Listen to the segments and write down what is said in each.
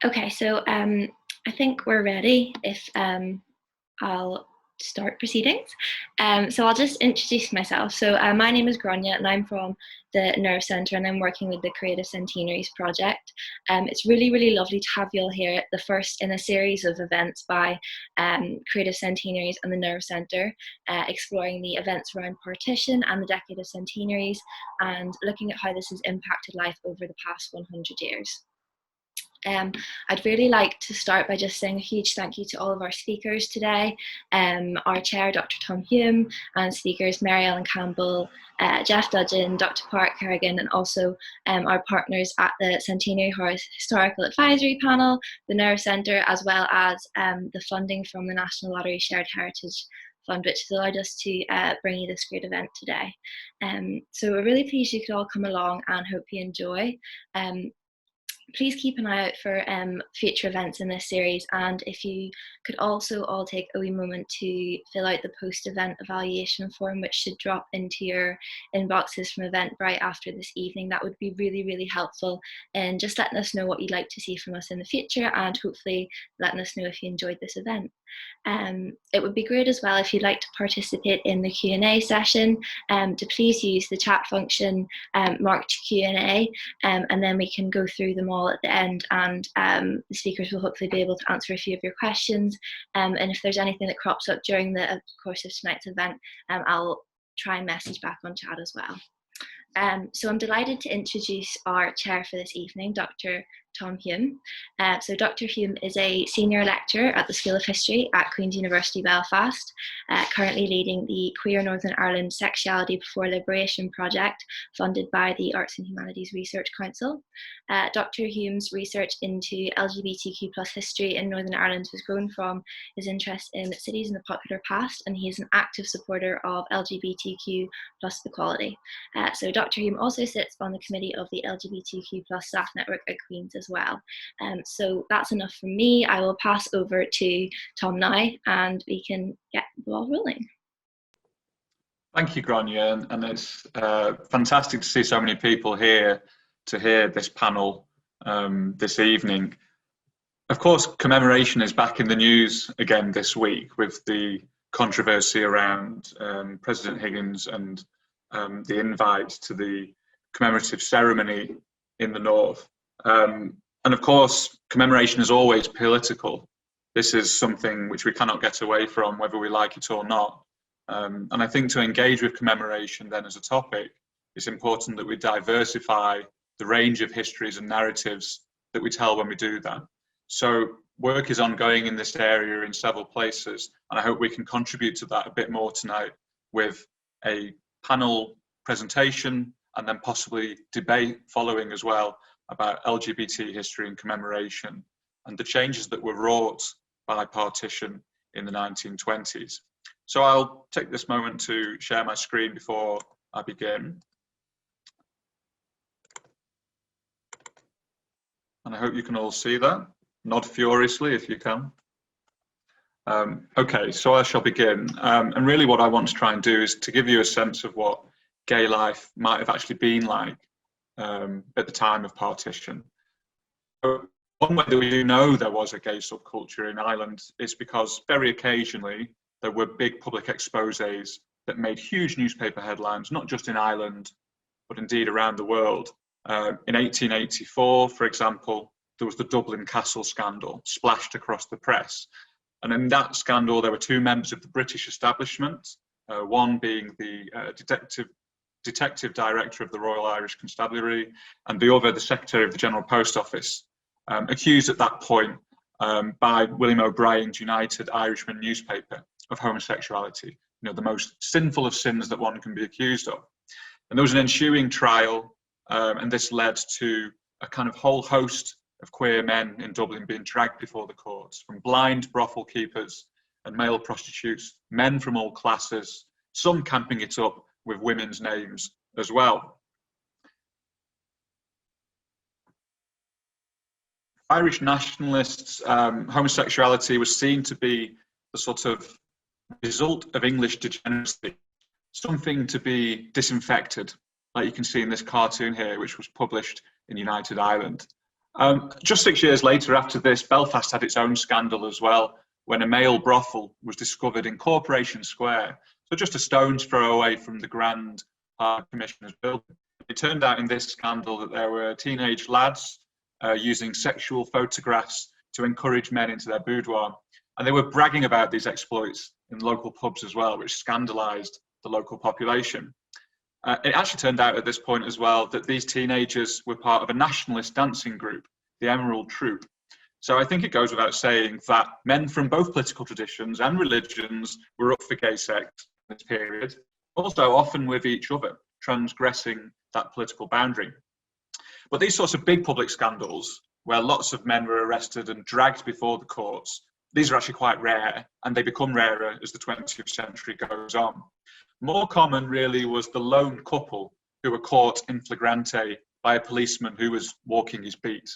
Okay, so I think we're ready if I'll start proceedings. So I'll just introduce myself. So my name is Grania and I'm from the Nerve Centre and I'm working with the Creative Centenaries project. It's really, really lovely to have you all here, the first in a series of events by Creative Centenaries and the Nerve Centre, exploring the events around partition and the decade of centenaries and looking at how this has impacted life over the past 100 years. I'd really like to start by just saying a huge thank you to all of our speakers today, our chair, Dr Tom Hulme, and speakers Mary Ellen Campbell, Jeff Dudgeon, Dr Porik Kerrigan, and also our partners at the Centenary Historical Advisory Panel, the Nerve Centre, as well as the funding from the National Lottery Shared Heritage Fund, which has allowed us to bring you this great event today. So we're really pleased you could all come along and hope you enjoy. Please keep an eye out for future events in this series, and if you could also all take a wee moment to fill out the post-event evaluation form, which should drop into your inboxes from Eventbrite after this evening, that would be really, really helpful in just letting us know what you'd like to see from us in the future, and hopefully letting us know if you enjoyed this event. It would be great as well if you'd like to participate in the Q&A session, to please use the chat function marked Q&A, and then we can go through them all at the end, and the speakers will hopefully be able to answer a few of your questions, and if there's anything that crops up during the course of tonight's event, I'll try and message back on chat as well. So I'm delighted to introduce our chair for this evening, Dr Tom Hulme. So Dr Hulme is a senior lecturer at the School of History at Queen's University Belfast, currently leading the Queer Northern Ireland Sexuality Before Liberation project funded by the Arts and Humanities Research Council. Dr Hulme's research into LGBTQ+ history in Northern Ireland has grown from his interest in cities in the popular past, and he is an active supporter of LGBTQ+ equality. So Dr Hulme also sits on the committee of the LGBTQ+ staff network at Queen's as well. So that's enough from me. I will pass over to Tom now and we can get the ball rolling. Thank you, Grania, and it's fantastic to see so many people here to hear this panel this evening. Of course, commemoration is back in the news again this week with the controversy around President Higgins and the invite to the commemorative ceremony in the north. And of course, commemoration is always political. This is something which we cannot get away from, whether we like it or not. And I think to engage with commemoration then as a topic, it's important that we diversify the range of histories and narratives that we tell when we do that. So work is ongoing in this area in several places, and I hope we can contribute to that a bit more tonight with a panel presentation and then possibly debate following as well about LGBT history and commemoration and the changes that were wrought by partition in the 1920s. So I'll take this moment to share my screen before I begin. And I hope you can all see that. Nod furiously if you can. Okay, so I shall begin. And really what I want to try and do is to give you a sense of what gay life might have actually been like at the time of partition. So one way that we do know there was a gay subculture in Ireland is because very occasionally there were big public exposés that made huge newspaper headlines, not just in Ireland, but indeed around the world. In 1884, for example, there was the Dublin Castle scandal splashed across the press. And in that scandal, there were two members of the British establishment, one being the detective director of the Royal Irish Constabulary, and the other, the Secretary of the General Post Office, accused at that point by William O'Brien's United Irishman newspaper of homosexuality, you know, the most sinful of sins that one can be accused of. And there was an ensuing trial, and this led to a kind of whole host of queer men in Dublin being dragged before the courts, from blind brothel keepers and male prostitutes, men from all classes, some camping it up with women's names as well. Irish nationalists, homosexuality was seen to be the sort of result of English degeneracy, something to be disinfected, like you can see in this cartoon here, which was published in United Ireland. Just 6 years later after this, Belfast had its own scandal as well, when a male brothel was discovered in Corporation Square, so just a stone's throw away from the Grand Commissioner's building. It turned out in this scandal that there were teenage lads using sexual photographs to encourage men into their boudoir. And they were bragging about these exploits in local pubs as well, which scandalised the local population. It actually turned out at this point as well that these teenagers were part of a nationalist dancing group, the Emerald Troupe. So I think it goes without saying that men from both political traditions and religions were up for gay sex in this period, also often with each other, transgressing that political boundary. But these sorts of big public scandals, where lots of men were arrested and dragged before the courts, these are actually quite rare, and they become rarer as the 20th century goes on. More common really was the lone couple who were caught in flagrante by a policeman who was walking his beat.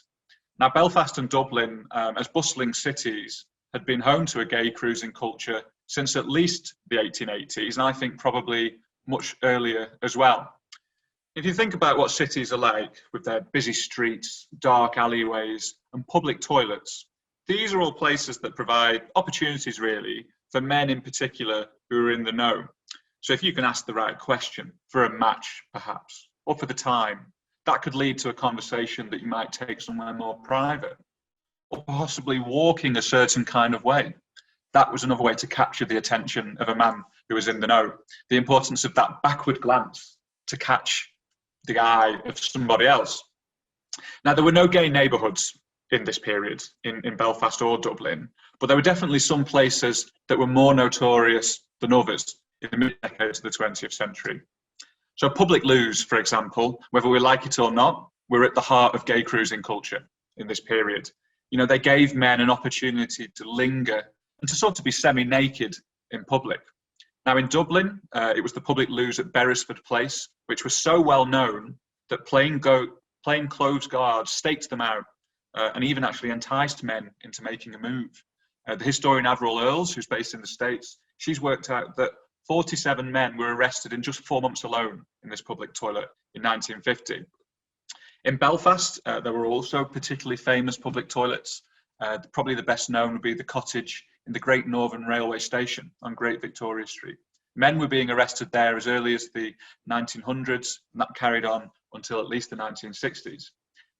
Now, Belfast and Dublin, as bustling cities, had been home to a gay cruising culture since at least the 1880s, and I think probably much earlier as well. If you think about what cities are like, with their busy streets, dark alleyways, and public toilets, these are all places that provide opportunities, really, for men in particular who are in the know. So if you can ask the right question, for a match, perhaps, or for the time, that could lead to a conversation that you might take somewhere more private, or possibly walking a certain kind of way. That was another way to capture the attention of a man who was in the know. The importance of that backward glance to catch the eye of somebody else. Now, there were no gay neighbourhoods in this period in Belfast or Dublin, but there were definitely some places that were more notorious than others in the mid-decades of the 20th century. So public loos, for example, whether we like it or not, were at the heart of gay cruising culture in this period. You know, they gave men an opportunity to linger and to sort of be semi-naked in public. Now in Dublin, it was the public loos at Beresford Place, which was so well known that plainclothes guards staked them out and even actually enticed men into making a move. The historian Avril Earls, who's based in the States, she's worked out that 47 men were arrested in just 4 months alone in this public toilet in 1950. In Belfast, there were also particularly famous public toilets. Probably the best known would be the cottage in the Great Northern Railway Station on Great Victoria Street. Men were being arrested there as early as the 1900s, and that carried on until at least the 1960s.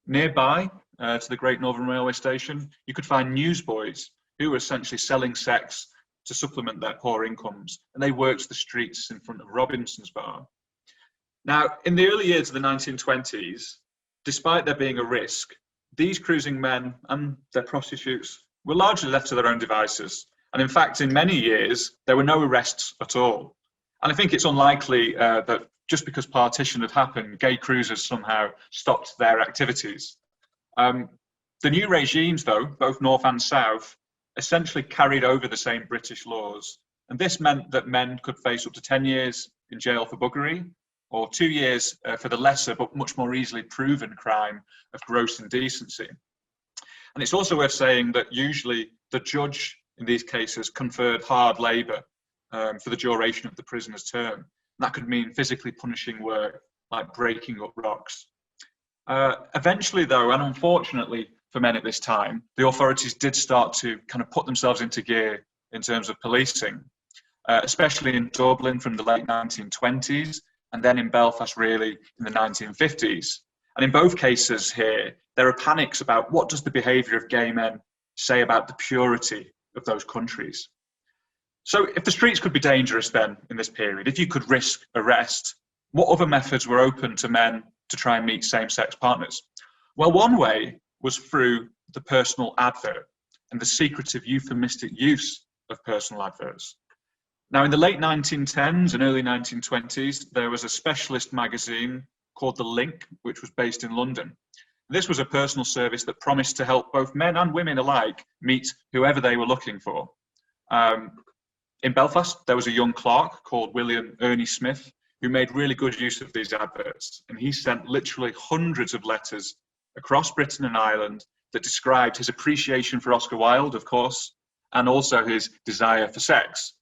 Nearby to the Great Northern Railway Station, you could find newsboys who were essentially selling sex to supplement their poor incomes, and they worked the streets in front of Robinson's Bar. Now, in the early years of the 1920s, despite there being a risk, these cruising men and their prostitutes were largely left to their own devices. And in fact, in many years, there were no arrests at all. And I think it's unlikely that just because partition had happened, gay cruisers somehow stopped their activities. The new regimes, though, both North and South, essentially carried over the same British laws. And this meant that men could face up to 10 years in jail for buggery, or 2 years for the lesser but much more easily proven crime of gross indecency. And it's also worth saying that usually the judge in these cases conferred hard labour for the duration of the prisoner's term. And that could mean physically punishing work, like breaking up rocks. Eventually, though, and unfortunately for men at this time, the authorities did start to kind of put themselves into gear in terms of policing, especially in Dublin from the late 1920s, and then in Belfast really in the 1950s. And in both cases here, there are panics about what does the behaviour of gay men say about the purity of those countries. So if the streets could be dangerous then in this period, if you could risk arrest, what other methods were open to men to try and meet same-sex partners? Well, one way was through the personal advert and the secretive euphemistic use of personal adverts. Now, in the late 1910s and early 1920s, there was a specialist magazine called The Link, which was based in London. This was a personal service that promised to help both men and women alike meet whoever they were looking for. In Belfast, there was a young clerk called William Ernie Smith who made really good use of these adverts, and he sent literally hundreds of letters across Britain and Ireland that described his appreciation for Oscar Wilde, of course, and also his desire for sex.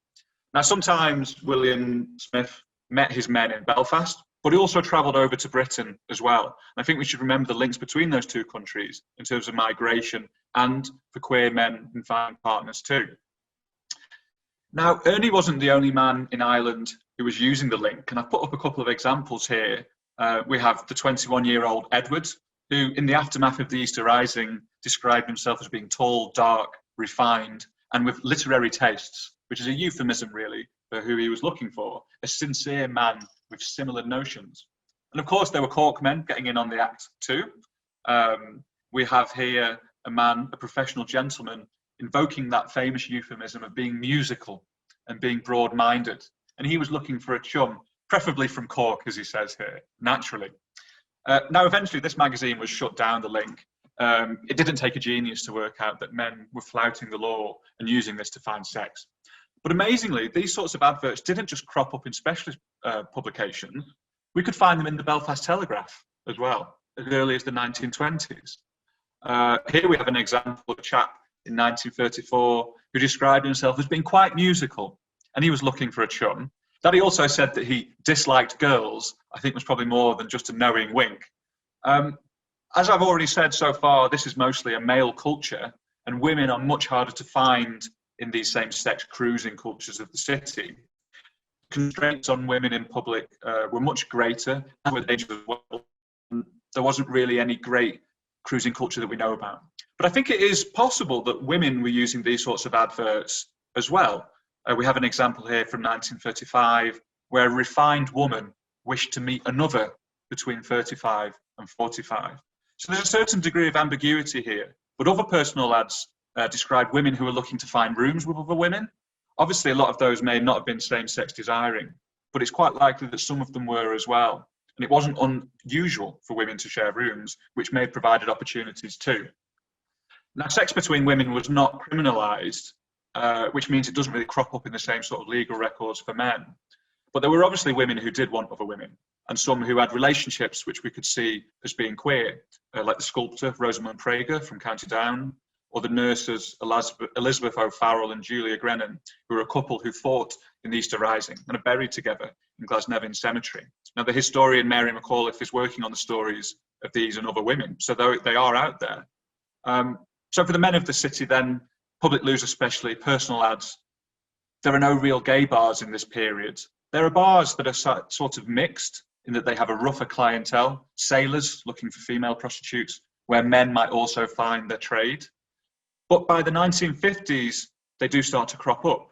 Now, sometimes William Smith met his men in Belfast, But he also travelled over to Britain as well. And I think we should remember the links between those two countries in terms of migration and for queer men in finding partners too. Now, Ernie wasn't the only man in Ireland who was using the link, and I've put up a couple of examples here. We have the 21-year-old Edward, who in the aftermath of the Easter Rising described himself as being tall, dark, refined, and with literary tastes, which is a euphemism really for who he was looking for, a sincere man with similar notions. And of course there were Cork men getting in on the act too. We have here a man, a professional gentleman, invoking that famous euphemism of being musical and being broad-minded. And he was looking for a chum, preferably from Cork, as he says here, naturally. Now, eventually, this magazine was shut down, the link. It didn't take a genius to work out that men were flouting the law and using this to find sex. But amazingly, these sorts of adverts didn't just crop up in specialist publications. We could find them in the Belfast Telegraph as well, as early as the 1920s. Here we have an example of a chap in 1934 who described himself as being quite musical, and he was looking for a chum. That he also said that he disliked girls, I think was probably more than just a knowing wink. As I've already said so far, this is mostly a male culture, and women are much harder to find in these same-sex cruising cultures of the city. Constraints on women in public were much greater, and with age as well. There wasn't really any great cruising culture that we know about. But I think it is possible that women were using these sorts of adverts as well. We have an example here from 1935 where a refined woman wished to meet another between 35 and 45. So there's a certain degree of ambiguity here, but other personal ads describe women who are looking to find rooms with other women. Obviously, a lot of those may not have been same-sex desiring, but it's quite likely that some of them were as well. And it wasn't unusual for women to share rooms, which may have provided opportunities too. Now, sex between women was not criminalised, which means it doesn't really crop up in the same sort of legal records for men. But there were obviously women who did want other women, and some who had relationships which we could see as being queer, like the sculptor Rosamund Prager from County Down, or the nurses Elizabeth O'Farrell and Julia Grennan, who were a couple who fought in the Easter Rising and are buried together in Glasnevin Cemetery. Now, the historian Mary McAuliffe is working on the stories of these and other women, so they are out there. So for the men of the city then, public loos especially, personal ads, there are no real gay bars in this period. There are bars that are sort of mixed in that they have a rougher clientele, sailors looking for female prostitutes, where men might also find their trade. But by the 1950s, they do start to crop up.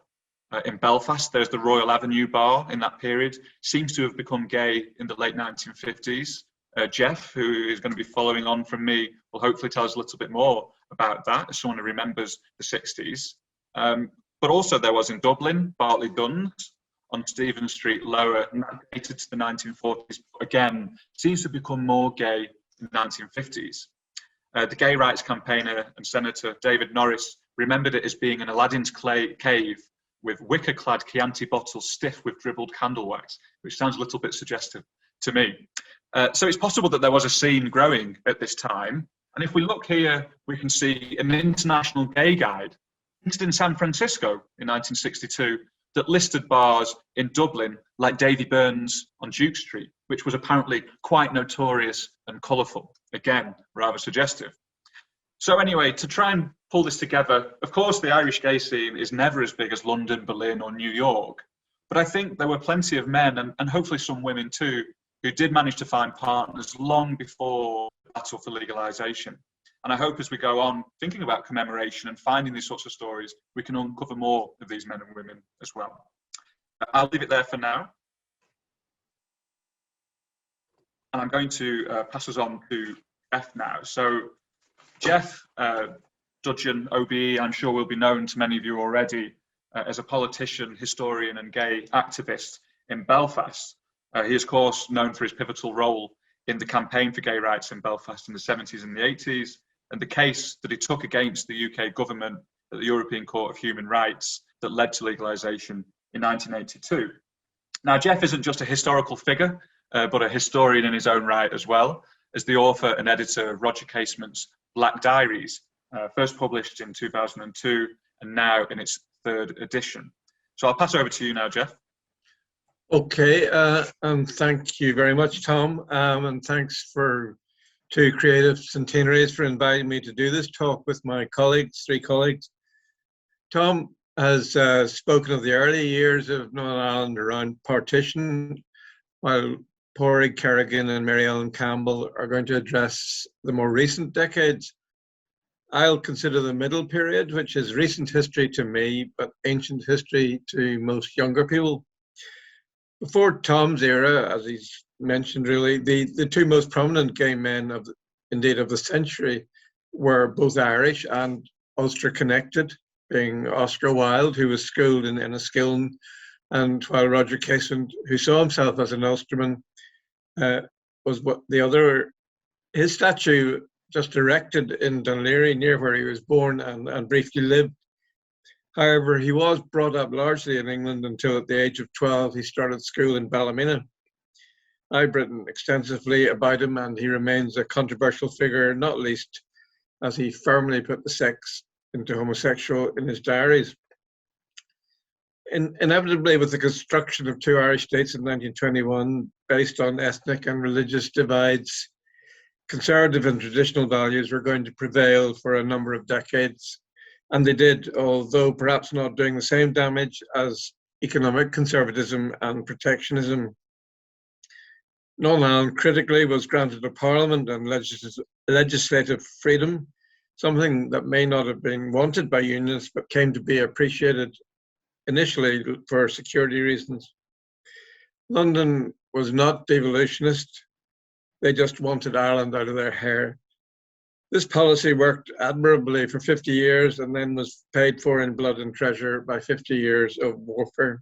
In Belfast, there's the Royal Avenue bar in that period, seems to have become gay in the late 1950s. Jeff, who is going to be following on from me, will hopefully tell us a little bit more about that, as someone who remembers the 60s. But also there was in Dublin, Bartley Duns on Stephen Street Lower, and that dated to the 1940s, but again, seems to become more gay in the 1950s. The gay rights campaigner and Senator David Norris remembered it as being an Aladdin's cave with wicker-clad Chianti bottles stiff with dribbled candle wax, which sounds a little bit suggestive to me. So it's possible that there was a scene growing at this time. And if we look here, we can see an international gay guide printed in San Francisco in 1962 that listed bars in Dublin like Davy Byrne's on Duke Street, which was apparently quite notorious and colourful. Again, rather suggestive. So anyway, to try and pull this together, of course, the Irish gay scene is never as big as London, Berlin or New York. But I think there were plenty of men, and hopefully some women too, who did manage to find partners long before the battle for legalisation. And I hope as we go on thinking about commemoration and finding these sorts of stories, we can uncover more of these men and women as well. I'll leave it there for now. And I'm going to pass us on to Jeff now. So Jeff Dudgeon, OBE, I'm sure will be known to many of you already as a politician, historian and gay activist in Belfast. He is, of course, known for his pivotal role in the campaign for gay rights in Belfast in the 70s and the 80s, and the case that he took against the UK government at the European Court of Human Rights that led to legalisation in 1982. Now, Jeff isn't just a historical figure, but a historian in his own right as well, as the author and editor of Roger Casement's Black Diaries, first published in 2002 and now in its third edition. So I'll pass over to you now, Jeff. Okay, and thank you very much, Tom, and thanks to Creative Centenaries for inviting me to do this talk with my colleagues, three colleagues. Tom has spoken of the early years of Northern Ireland around partition, while Porik Kerrigan and Mary Ellen Campbell are going to address the more recent decades. I'll consider the middle period, which is recent history to me, but ancient history to most younger people. Before Tom's era, as he's mentioned, really, the two most prominent gay men of the century were both Irish and Ulster connected, being Oscar Wilde, who was schooled in Enniskillen, and while Roger Casement, who saw himself as an Ulsterman, was what the other. His statue just erected in Dunleary, near where he was born and briefly lived. However, he was brought up largely in England until at the age of 12 he started school in Ballymena. I've written extensively about him, and he remains a controversial figure, not least as he firmly put the sex into homosexual in his diaries. Inevitably, with the construction of two Irish states in 1921, based on ethnic and religious divides, conservative and traditional values were going to prevail for a number of decades. And they did, although perhaps not doing the same damage as economic conservatism and protectionism. Northern Ireland critically was granted a parliament and legislative freedom, something that may not have been wanted by unionists, but came to be appreciated initially for security reasons. London was not devolutionist. They just wanted Ireland out of their hair. This policy worked admirably for 50 years and then was paid for in blood and treasure by 50 years of warfare.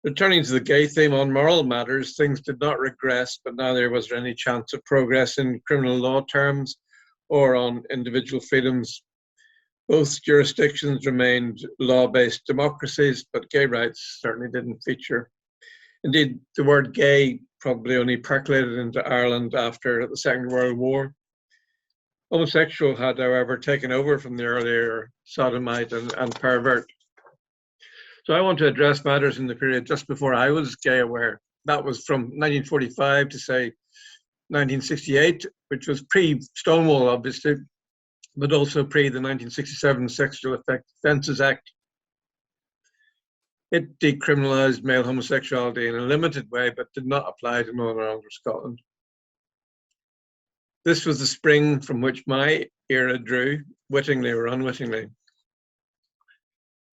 Returning to the gay theme on moral matters, things did not regress, but neither was there any chance of progress in criminal law terms or on individual freedoms. Both jurisdictions remained law-based democracies, but gay rights certainly didn't feature. Indeed, the word gay probably only percolated into Ireland after the Second World War. Homosexual had, however, taken over from the earlier sodomite and pervert. So I want to address matters in the period just before I was gay aware. That was from 1945 to, say, 1968, which was pre-Stonewall, obviously, but also pre the 1967 Sexual Offences Act. It decriminalised male homosexuality in a limited way, but did not apply to Northern Ireland or Scotland. This was the spring from which my era drew, wittingly or unwittingly.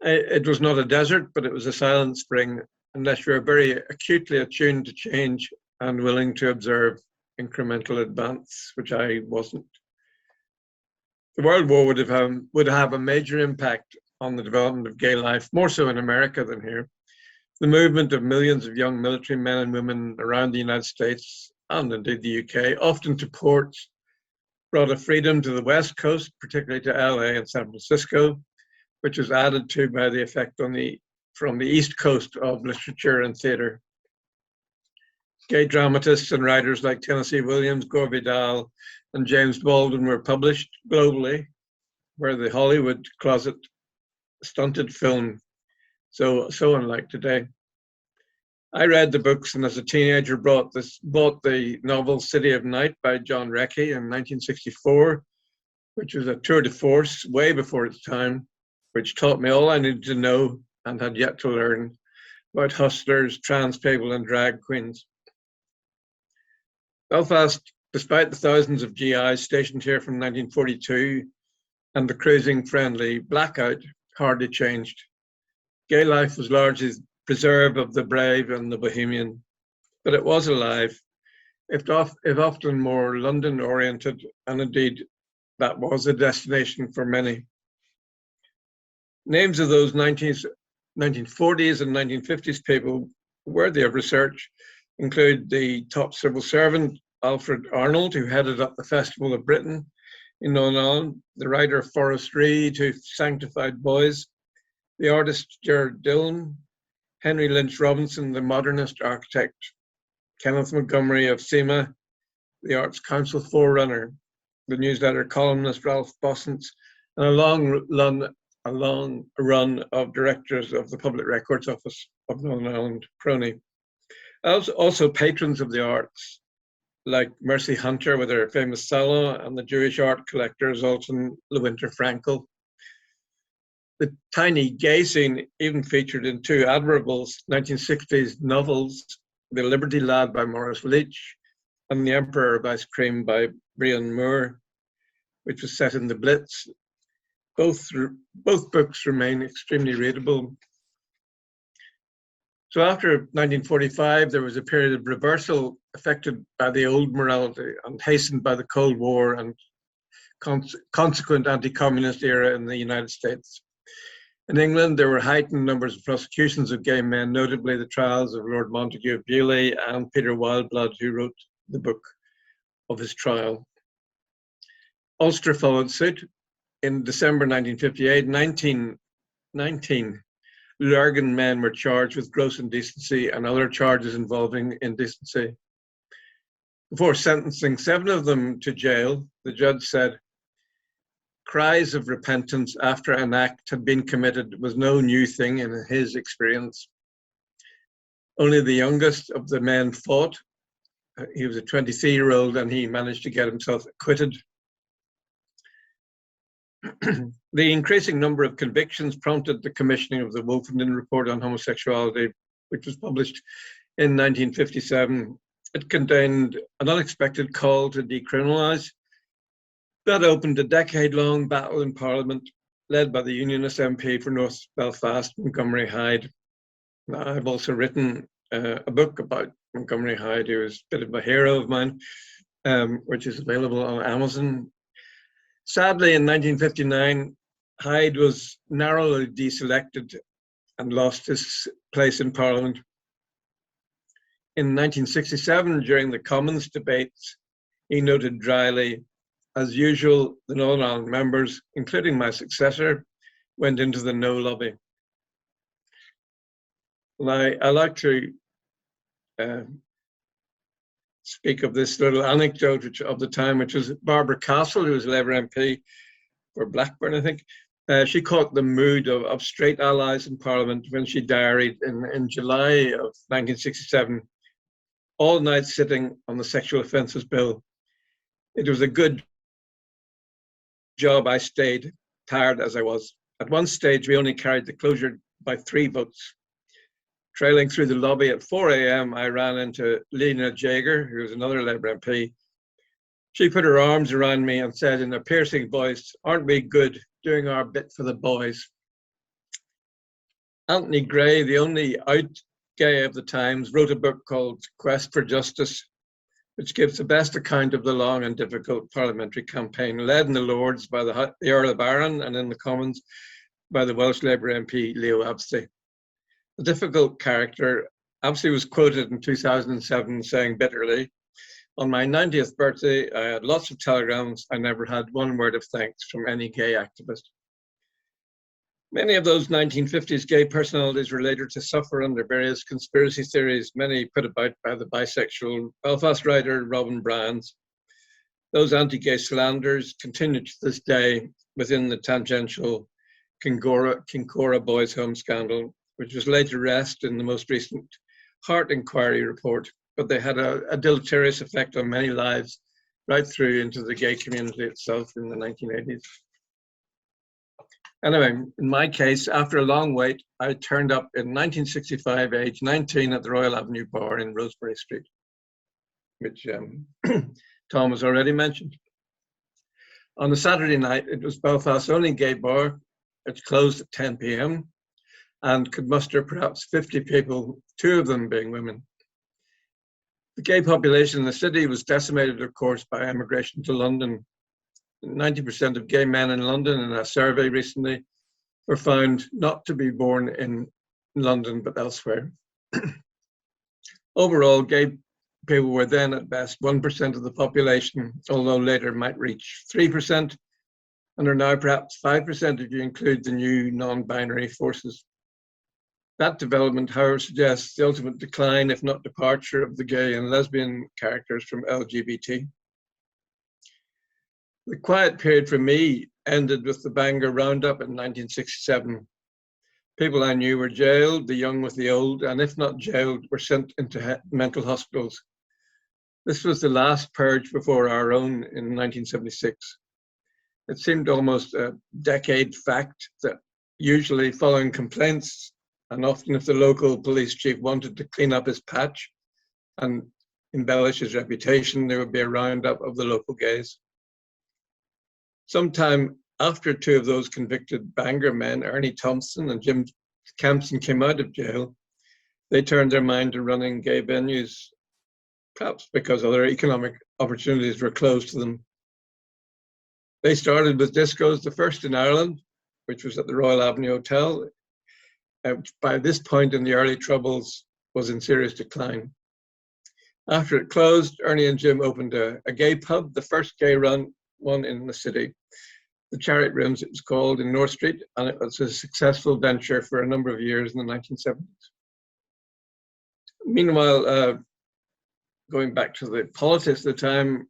It was not a desert, but it was a silent spring, unless you are very acutely attuned to change and willing to observe incremental advance, which I wasn't. The World War would have a major impact on the development of gay life, more so in America than here. The movement of millions of young military men and women around the United States and indeed the UK, often to ports, brought a freedom to the West Coast, particularly to LA and San Francisco, which was added to by the effect from the East Coast of literature and theatre. Gay dramatists and writers like Tennessee Williams, Gore Vidal, and James Baldwin were published globally, where the Hollywood closet stunted film, so unlike today. I read the books, and as a teenager bought the novel City of Night by John Reckie in 1964, which was a tour de force way before its time, which taught me all I needed to know and had yet to learn about hustlers, trans people, and drag queens. Belfast, despite the thousands of GIs stationed here from 1942 and the cruising friendly blackout, hardly changed. Gay life was largely preserve of the brave and the bohemian, but it was alive, if often more London-oriented, and indeed that was a destination for many. Names of those 1940s and 1950s people worthy of research include the top civil servant, Alfred Arnold, who headed up the Festival of Britain in Northern Ireland, the writer Forrest Reid, who sanctified boys, the artist Gerard Dillon, Henry Lynch Robinson, the modernist architect, Kenneth Montgomery of SEMA, the Arts Council forerunner, the newsletter columnist Ralph Bossant, and a a long run of directors of the Public Records Office of Northern Ireland, Crony. Also patrons of the arts, like Mercy Hunter with her famous salon, and the Jewish art collectors Alton Lewinter Frankel. The tiny gay scene even featured in two admirable 1960s novels, The Liberty Lad by Maurice Leach and The Emperor of Ice Cream by Brian Moore, which was set in the Blitz. Both books remain extremely readable. So after 1945, there was a period of reversal affected by the old morality and hastened by the Cold War and consequent anti-communist era in the United States. In England, there were heightened numbers of prosecutions of gay men, notably the trials of Lord Montague of Beaulieu and Peter Wildeblood, who wrote the book of his trial. Ulster followed suit. In December 1958, 19 Lurgan men were charged with gross indecency and other charges involving indecency. Before sentencing 7 of them to jail, the judge said, "Cries of repentance after an act had been committed was no new thing in his experience. Only the youngest of the men fought. He was a 23-year-old and he managed to get himself acquitted." The increasing number of convictions prompted the commissioning of the Wolfenden Report on Homosexuality, which was published in 1957. It contained an unexpected call to decriminalise. That opened a decade-long battle in Parliament, led by the Unionist MP for North Belfast, Montgomery Hyde. Now, I've also written a book about Montgomery Hyde, who is a bit of a hero of mine, which is available on Amazon. Sadly, in 1959, Hyde was narrowly deselected and lost his place in Parliament. In 1967, during the Commons debates, he noted dryly, "As usual, the Northern Ireland members, including my successor, went into the no lobby." And I like to speak of this little anecdote of the time, which was Barbara Castle, who was a Labour MP for Blackburn, I think. She caught the mood of straight allies in Parliament when she diaried in July of 1967, all night sitting on the Sexual Offences Bill. "It was a good job I stayed, tired as I was. At one stage, we only carried the closure by 3 votes. Trailing through the lobby at 4 a.m., I ran into Lena Jaeger, who was another Labour MP. She put her arms around me and said in a piercing voice, 'Aren't we good, doing our bit for the boys?'" Anthony Gray, the only out gay of the times, wrote a book called Quest for Justice, which gives the best account of the long and difficult parliamentary campaign, led in the Lords by the Earl of Arran and in the Commons by the Welsh Labour MP Leo Abstey. The difficult character, Abstey was quoted in 2007 saying bitterly, "On my 90th birthday, I had lots of telegrams. I never had one word of thanks from any gay activist." Many of those 1950s gay personalities were later to suffer under various conspiracy theories, many put about by the bisexual Belfast writer Robin Bryans. Those anti-gay slanders continue to this day within the tangential Kincora Boys Home scandal, which was laid to rest in the most recent Hart Inquiry report, but they had a deleterious effect on many lives right through into the gay community itself in the 1980s. Anyway, in my case, after a long wait, I turned up in 1965, age 19, at the Royal Avenue Bar in Rosebery Street, which Tom has already mentioned. On a Saturday night, it was Belfast's only gay bar. It closed at 10 p.m. and could muster perhaps 50 people, 2 of them being women. The gay population in the city was decimated, of course, by emigration to London. 90% of gay men in London, in a survey recently, were found not to be born in London but elsewhere. Overall, gay people were then at best 1% of the population, although later might reach 3%, and are now perhaps 5% if you include the new non-binary forces. That development, however, suggests the ultimate decline, if not departure, of the gay and lesbian characters from LGBT. The quiet period for me ended with the Bangor Roundup in 1967. People I knew were jailed, the young with the old, and if not jailed, were sent into mental hospitals. This was the last purge before our own in 1976. It seemed almost a decade fact that usually following complaints, and often if the local police chief wanted to clean up his patch and embellish his reputation, there would be a roundup of the local gays. Sometime after two of those convicted Bangor men, Ernie Thompson and Jim Campson, came out of jail, they turned their mind to running gay venues, perhaps because other economic opportunities were closed to them. They started with discos, the first in Ireland, which was at the Royal Avenue Hotel. By this point in the early Troubles, was in serious decline. After it closed, Ernie and Jim opened a gay pub, the first gay run one in the city. The Chariot Rooms, it was called, in North Street, and it was a successful venture for a number of years in the 1970s. Meanwhile, going back to the politics at the time,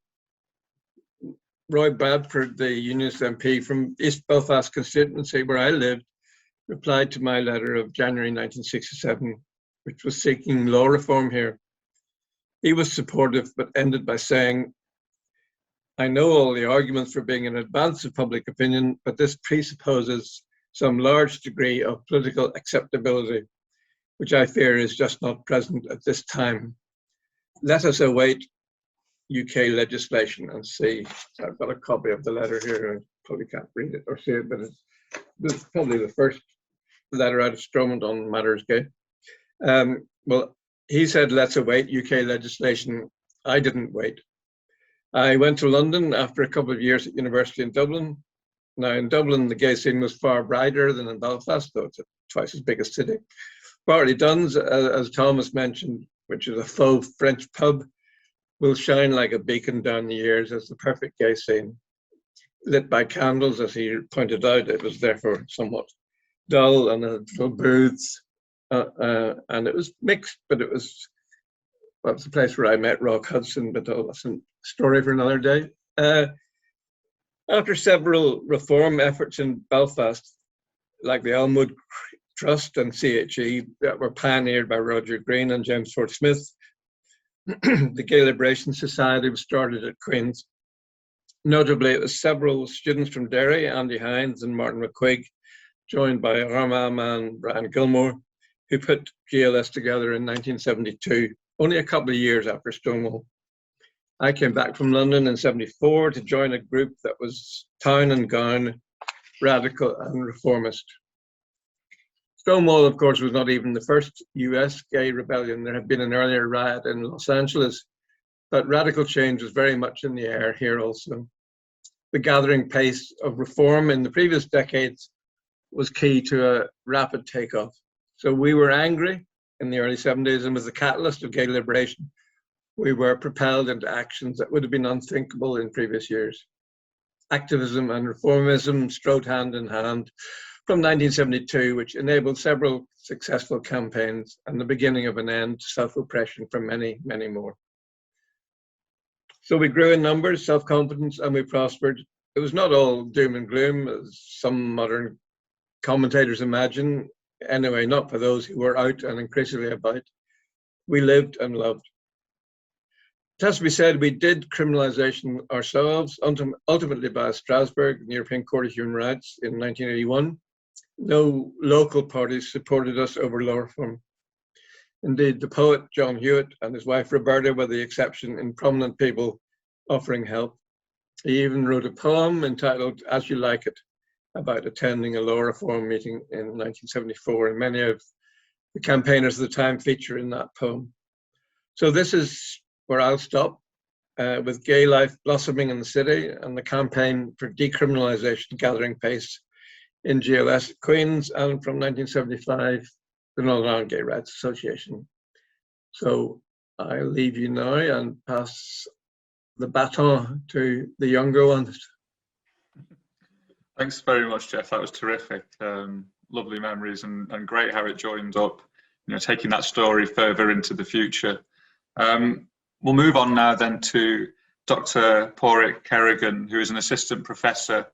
Roy Bradford, the Unionist MP from East Belfast constituency, where I lived, replied to my letter of January 1967, which was seeking law reform here. He was supportive, but ended by saying, "I know all the arguments for being in advance of public opinion, but this presupposes some large degree of political acceptability, which I fear is just not present at this time. Let us await UK legislation and see." So I've got a copy of the letter here. I probably can't read it or see it, but it's probably the first letter out of Stormont on matters gay. Well, he said, "Let's await UK legislation." I didn't wait. I went to London after a couple of years at university in Dublin. Now in Dublin, the gay scene was far brighter than in Belfast, though it's twice as big a city. Bartley Duns, as Thomas mentioned, which is a faux French pub, will shine like a beacon down the years as the perfect gay scene. Lit by candles, as he pointed out, it was therefore somewhat dull and had little booths, and it was mixed, but it was, well, it's the place where I met Rock Hudson, but that's a story for another day. After several reform efforts in Belfast, like the Elmwood Trust and CHE, that were pioneered by Roger Green and James Ford Smith, the Gay Liberation Society was started at Queen's. Notably, it was several students from Derry, Andy Hines and Martin McQuigg, joined by Armagh man Brian Gilmore, who put GLS together in 1972, only a couple of years after Stonewall. I came back from London in '74 to join a group that was town and gown, radical and reformist. Stonewall, of course, was not even the first US gay rebellion. There had been an earlier riot in Los Angeles, but radical change was very much in the air here also. The gathering pace of reform in the previous decades was key to a rapid takeoff. So we were angry in the early '70s, and was the catalyst of gay liberation. We were propelled into actions that would have been unthinkable in previous years. Activism and reformism strode hand in hand from 1972, which enabled several successful campaigns and the beginning of an end to self-oppression for many, many more. So we grew in numbers, self-confidence, and we prospered. It was not all doom and gloom, as some modern commentators imagine. Anyway, not for those who were out and increasingly about. We lived and loved. It has to be said, we did criminalization ourselves, ultimately by Strasbourg, the European Court of Human Rights, in 1981. No local parties supported us over law reform. Indeed, the poet John Hewitt and his wife Roberta were the exception in prominent people offering help. He even wrote a poem entitled "As You Like It" about attending a law reform meeting in 1974, and many of the campaigners at the time feature in that poem. So this is where I'll stop, with gay life blossoming in the city and the campaign for decriminalisation gathering pace in GLS at Queen's, and from 1975, the Northern Ireland Gay Rights Association. So I leave you now and pass the baton to the younger ones. Thanks very much, Jeff. That was terrific. Lovely memories, and great how it joined up, you know, taking that story further into the future. We'll move on now then to Dr. Porik Kerrigan, who is an assistant professor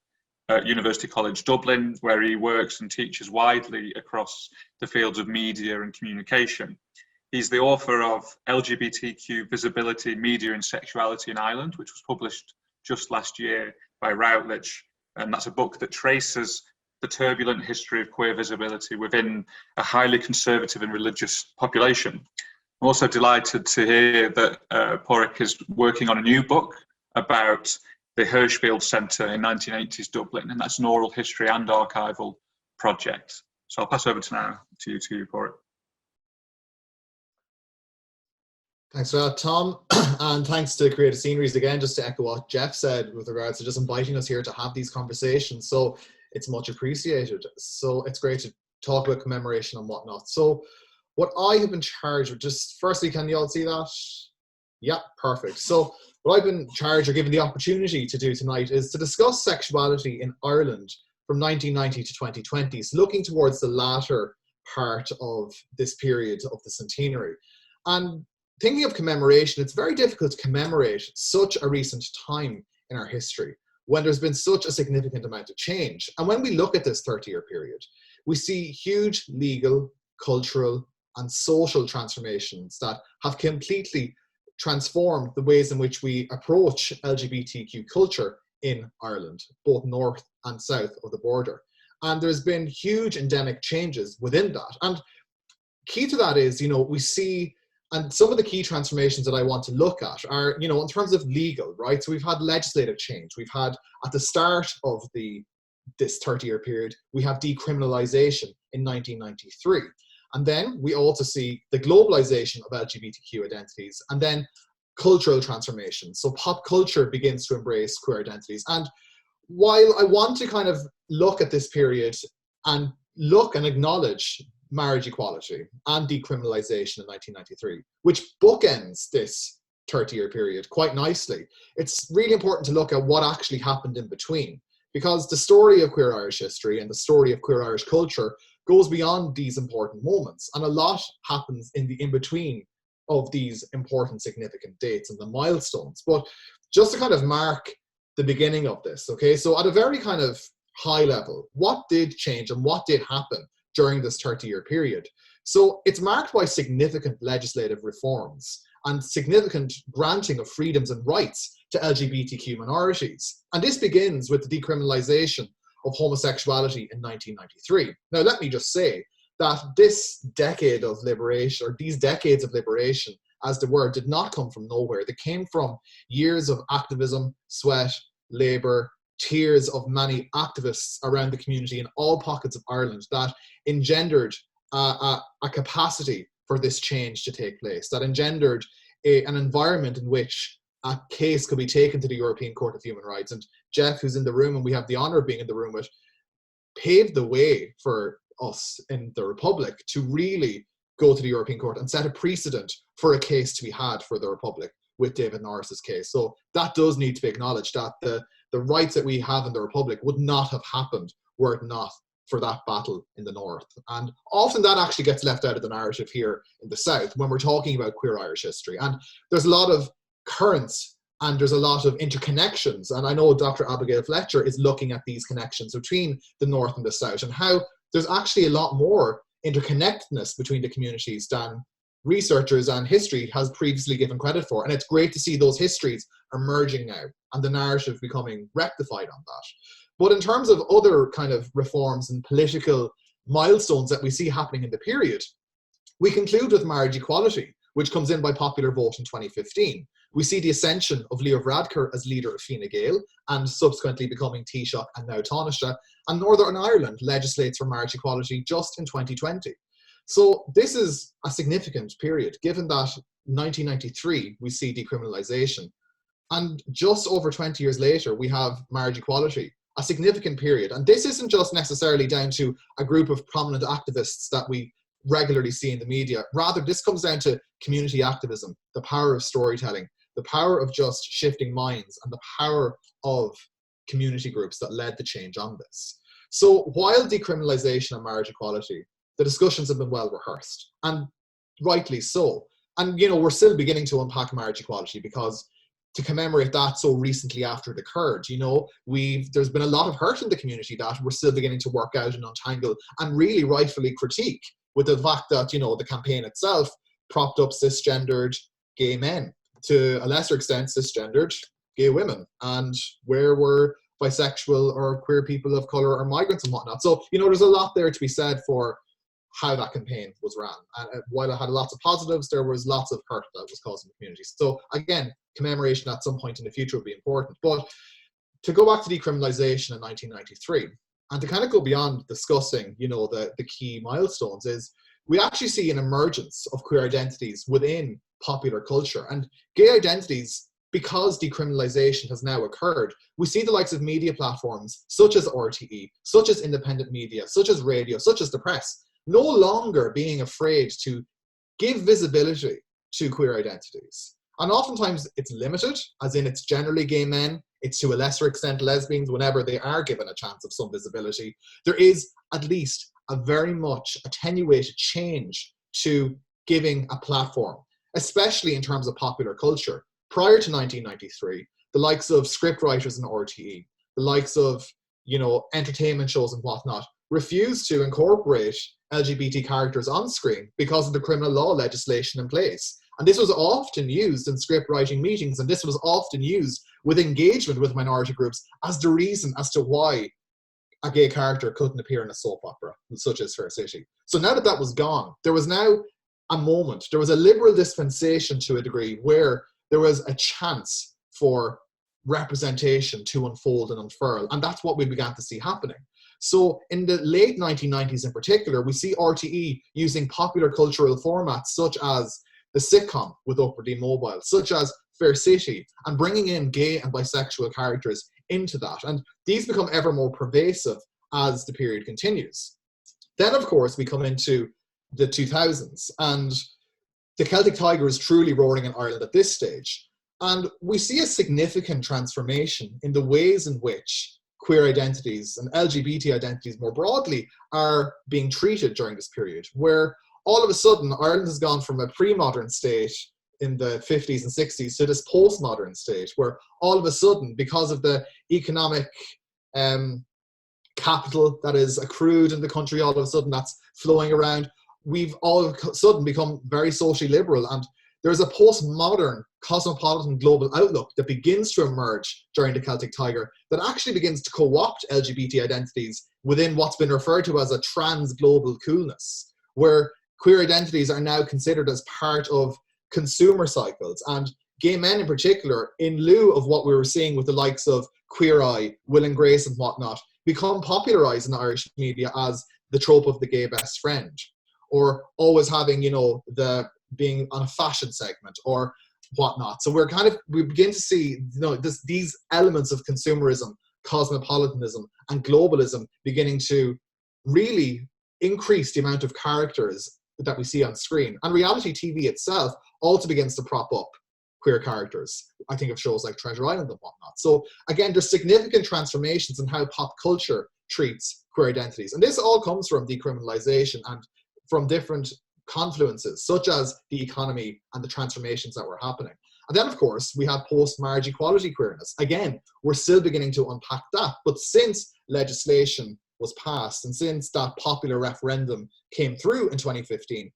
at University College Dublin, where he works and teaches widely across the fields of media and communication. He's the author of LGBTQ Visibility, Media and Sexuality in Ireland, which was published just last year by Routledge. And that's a book that traces the turbulent history of queer visibility within a highly conservative and religious population. I'm also delighted to hear that Páraic is working on a new book about the Hirschfield Centre in 1980s Dublin, and that's an oral history and archival project. So I'll pass over to you, Páraic. Thanks for that, Tom. And thanks to Creative Sceneries again, just to echo what Jeff said with regards to just inviting us here to have these conversations. So it's much appreciated. So it's great to talk about commemoration and whatnot. So what I have been charged with, just firstly, can you all see that? Yeah, perfect. So what I've been charged or given the opportunity to do tonight is to discuss sexuality in Ireland from 1990 to 2020, so looking towards the latter part of this period of the centenary. And thinking of commemoration, it's very difficult to commemorate such a recent time in our history when there's been such a significant amount of change. And when we look at this 30-year period, we see huge legal, cultural, and social transformations that have completely transformed the ways in which we approach LGBTQ culture in Ireland, both north and south of the border. And there's been huge endemic changes within that. And key to that is, we see, and some of the key transformations that I want to look at are, in terms of legal, right? So we've had legislative change. We've had, at the start of this 30-year period, we have decriminalization in 1993. And then we also see the globalization of LGBTQ identities, and then cultural transformation. So pop culture begins to embrace queer identities. And while I want to kind of look at this period and look and acknowledge marriage equality and decriminalization in 1993, which bookends this 30-year period quite nicely, it's really important to look at what actually happened in between, because the story of queer Irish history and the story of queer Irish culture goes beyond these important moments, and a lot happens in the in-between of these important significant dates and the milestones. But just to kind of mark the beginning of this, okay, so at a very kind of high level, what did change and what did happen during this 30-year period? So it's marked by significant legislative reforms and significant granting of freedoms and rights to LGBTQ minorities. And this begins with the decriminalization of homosexuality in 1993. Now, let me just say that this decade of liberation, or these decades of liberation, as the word, did not come from nowhere. They came from years of activism, sweat, labour, tears of many activists around the community in all pockets of Ireland that engendered a capacity for this change to take place, that engendered an environment in which a case could be taken to the European Court of Human Rights. And Jeff, who's in the room, and we have the honour of being in the room with, paved the way for us in the Republic to really go to the European Court and set a precedent for a case to be had for the Republic with David Norris's case. So that does need to be acknowledged, that the rights that we have in the Republic would not have happened were it not for that battle in the north. And often that actually gets left out of the narrative here in the south when we're talking about queer Irish history. And there's a lot of currents and there's a lot of interconnections. And I know Dr. Abigail Fletcher is looking at these connections between the north and the south, and how there's actually a lot more interconnectedness between the communities than researchers and history has previously given credit for. And it's great to see those histories emerging now and the narrative becoming rectified on that. But in terms of other kind of reforms and political milestones that we see happening in the period, we conclude with marriage equality, which comes in by popular vote in 2015. We see the ascension of Leo Varadkar as leader of Fine Gael and subsequently becoming Taoiseach and now Taoiseach, and Northern Ireland legislates for marriage equality just in 2020. So this is a significant period, given that 1993 we see decriminalisation, and just over 20 years later we have marriage equality, a significant period. And this isn't just necessarily down to a group of prominent activists that we regularly see in the media. Rather, this comes down to community activism, the power of storytelling, the power of just shifting minds, and the power of community groups that led the change on this. So while decriminalisation and marriage equality, the discussions have been well rehearsed, and rightly so. And we're still beginning to unpack marriage equality, because to commemorate that so recently after it occurred. You know, there's been a lot of hurt in the community that we're still beginning to work out and untangle and really rightfully critique, with the fact that, you know, the campaign itself propped up cisgendered gay men, to a lesser extent cisgendered gay women, and where were bisexual or queer people of colour or migrants and whatnot. So, you know, there's a lot there to be said for how that campaign was ran. And while it had lots of positives, there was lots of hurt that was caused in the community. So again, commemoration at some point in the future would be important. But to go back to decriminalisation in 1993, and to kind of go beyond discussing, you know, the key milestones, is we actually see an emergence of queer identities within popular culture. And gay identities, because decriminalisation has now occurred, we see the likes of media platforms such as RTE, such as independent media, such as radio, such as the press, no longer being afraid to give visibility to queer identities. And oftentimes it's limited, as in it's generally gay men, it's to a lesser extent lesbians whenever they are given a chance of some visibility. There is at least a very much attenuated change to giving a platform, especially in terms of popular culture. Prior to 1993, the likes of scriptwriters in RTE, the likes of, you know, entertainment shows and whatnot, refused to incorporate LGBT characters on screen because of the criminal law legislation in place. And this was often used in script writing meetings, and this was often used with engagement with minority groups as the reason as to why a gay character couldn't appear in a soap opera, such as Fair City. So now that that was gone, there was now a moment, there was a liberal dispensation to a degree, where there was a chance for representation to unfold and unfurl. And that's what we began to see happening. So in the late 1990s in particular, we see RTE using popular cultural formats such as the sitcom with Upwardly Mobile, such as Fair City, and bringing in gay and bisexual characters into that. And these become ever more pervasive as the period continues. Then, of course, we come into the 2000s, and the Celtic Tiger is truly roaring in Ireland at this stage. And we see a significant transformation in the ways in which queer identities and LGBT identities more broadly are being treated during this period, where all of a sudden Ireland has gone from a pre-modern state in the 50s and 60s to this postmodern state, where all of a sudden, because of the economic capital that is accrued in the country, all of a sudden that's flowing around, we've all of a sudden become very socially liberal, and there's a postmodern cosmopolitan global outlook that begins to emerge during the Celtic Tiger that actually begins to co-opt LGBT identities within what's been referred to as a trans-global coolness, where queer identities are now considered as part of consumer cycles, and gay men in particular, in lieu of what we were seeing with the likes of Queer Eye, Will and Grace and whatnot, become popularized in the Irish media as the trope of the gay best friend, or always having, you know, the being on a fashion segment or whatnot. So we begin to see, you know, these elements of consumerism, cosmopolitanism, and globalism beginning to really increase the amount of characters that we see on screen. And reality TV itself also begins to prop up queer characters. I think of shows like Treasure Island and whatnot. So again, there's significant transformations in how pop culture treats queer identities. And this all comes from decriminalization and from different confluences, such as the economy and the transformations that were happening. And then, of course, we have post-marriage equality queerness. Again, we're still beginning to unpack that. But since legislation was passed and since that popular referendum came through in 2015,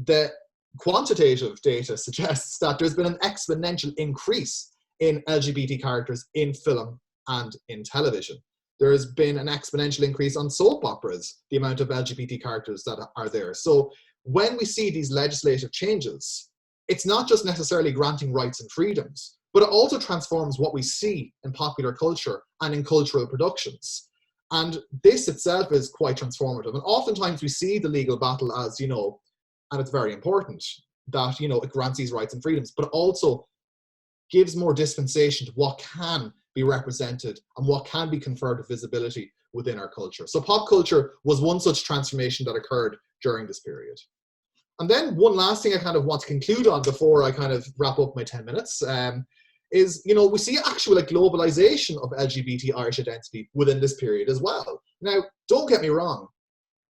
the quantitative data suggests that there's been an exponential increase in LGBT characters in film and in television. There has been an exponential increase on soap operas, the amount of LGBT characters that are there. So when we see these legislative changes, it's not just necessarily granting rights and freedoms, but it also transforms what we see in popular culture and in cultural productions. And this itself is quite transformative. And oftentimes we see the legal battle as, you know, and it's very important that, you know, it grants these rights and freedoms, but it also gives more dispensation to what can be represented and what can be conferred with visibility within our culture. So pop culture was one such transformation that occurred during this period. And then one last thing I kind of want to conclude on before I kind of wrap up my 10 minutes is, you know, we see actual like globalization of LGBT Irish identity within this period as well. Now, don't get me wrong,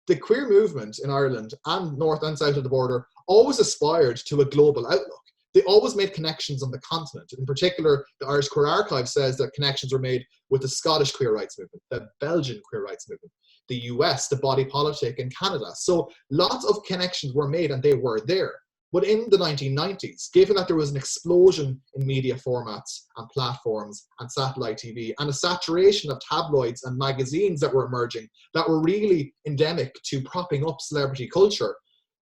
the queer movement in Ireland and north and south of the border always aspired to a global outlook. they always made connections on the continent. In particular, the Irish Queer Archive says that connections were made with the Scottish queer rights movement, the Belgian queer rights movement, the US, the body politic in Canada. So lots of connections were made and they were there. But in the 1990s, given that there was an explosion in media formats and platforms and satellite TV and a saturation of tabloids and magazines that were emerging that were really endemic to propping up celebrity culture,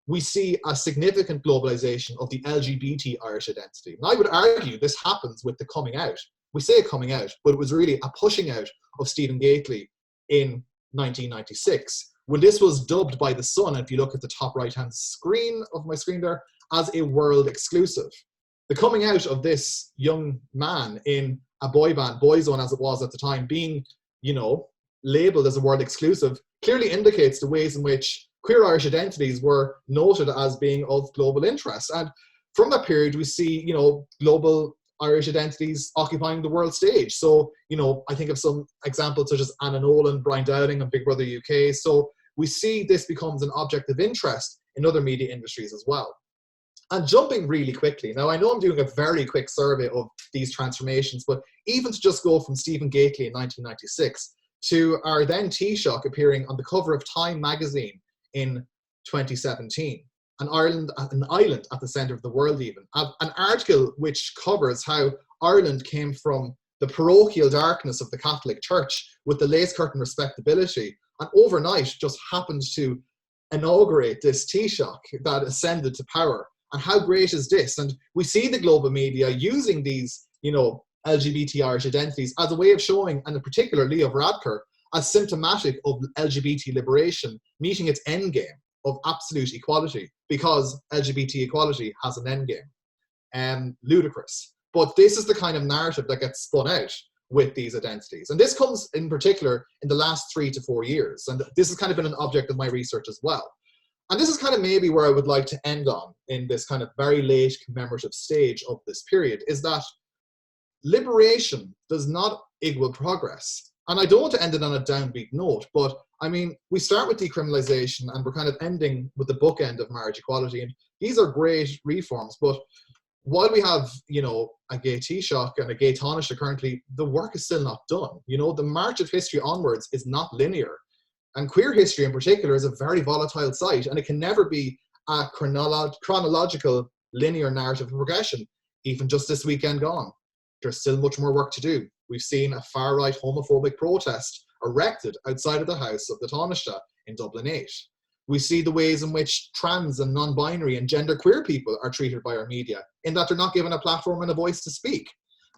we see a significant globalization of the LGBT Irish identity. And I would argue this happens with the coming out. We say coming out, but it was really a pushing out of Stephen Gately in 1996, when this was dubbed by The Sun, if you look at the top right-hand screen of my screen there, as a world exclusive. The coming out of this young man in a boy band, Boyzone as it was at the time, being, labelled as a world exclusive, clearly indicates the ways in which queer Irish identities were noted as being of global interest. And from that period, we see, global Irish identities occupying the world stage. So, I think of some examples such as Anna Nolan, Brian Dowding and Big Brother UK. So we see this becomes an object of interest in other media industries as well. And jumping really quickly, now I know I'm doing a very quick survey of these transformations, but even to just go from Stephen Gately in 1996 to our then Taoiseach appearing on the cover of Time magazine in 2017, an island at the centre of the world even, an article which covers how Ireland came from the parochial darkness of the Catholic Church with the lace curtain respectability, and overnight just happened to inaugurate this Taoiseach that ascended to power. And how great is this? And we see the global media using these, LGBT Irish identities as a way of showing, and in particular Leo Varadkar, as symptomatic of LGBT liberation meeting its end game of absolute equality, because LGBT equality has an end game. Ludicrous. But this is the kind of narrative that gets spun out with these identities. And this comes in particular in the last 3 to 4 years. And this has kind of been an object of my research as well. And this is kind of maybe where I would like to end on in this kind of very late commemorative stage of this period, is that liberation does not equal progress. And I don't want to end it on a downbeat note, but I mean, we start with decriminalization and we're kind of ending with the bookend of marriage equality. And these are great reforms, but while we have, a gay Taoiseach and a gay Taoiseach currently, the work is still not done. The march of history onwards is not linear. And queer history in particular is a very volatile site, and it can never be a chronological linear narrative of progression. Even just this weekend gone, there's still much more work to do. We've seen a far-right homophobic protest erected outside of the house of the Taoiseach in Dublin 8. We see the ways in which trans and non-binary and genderqueer people are treated by our media, in that they're not given a platform and a voice to speak.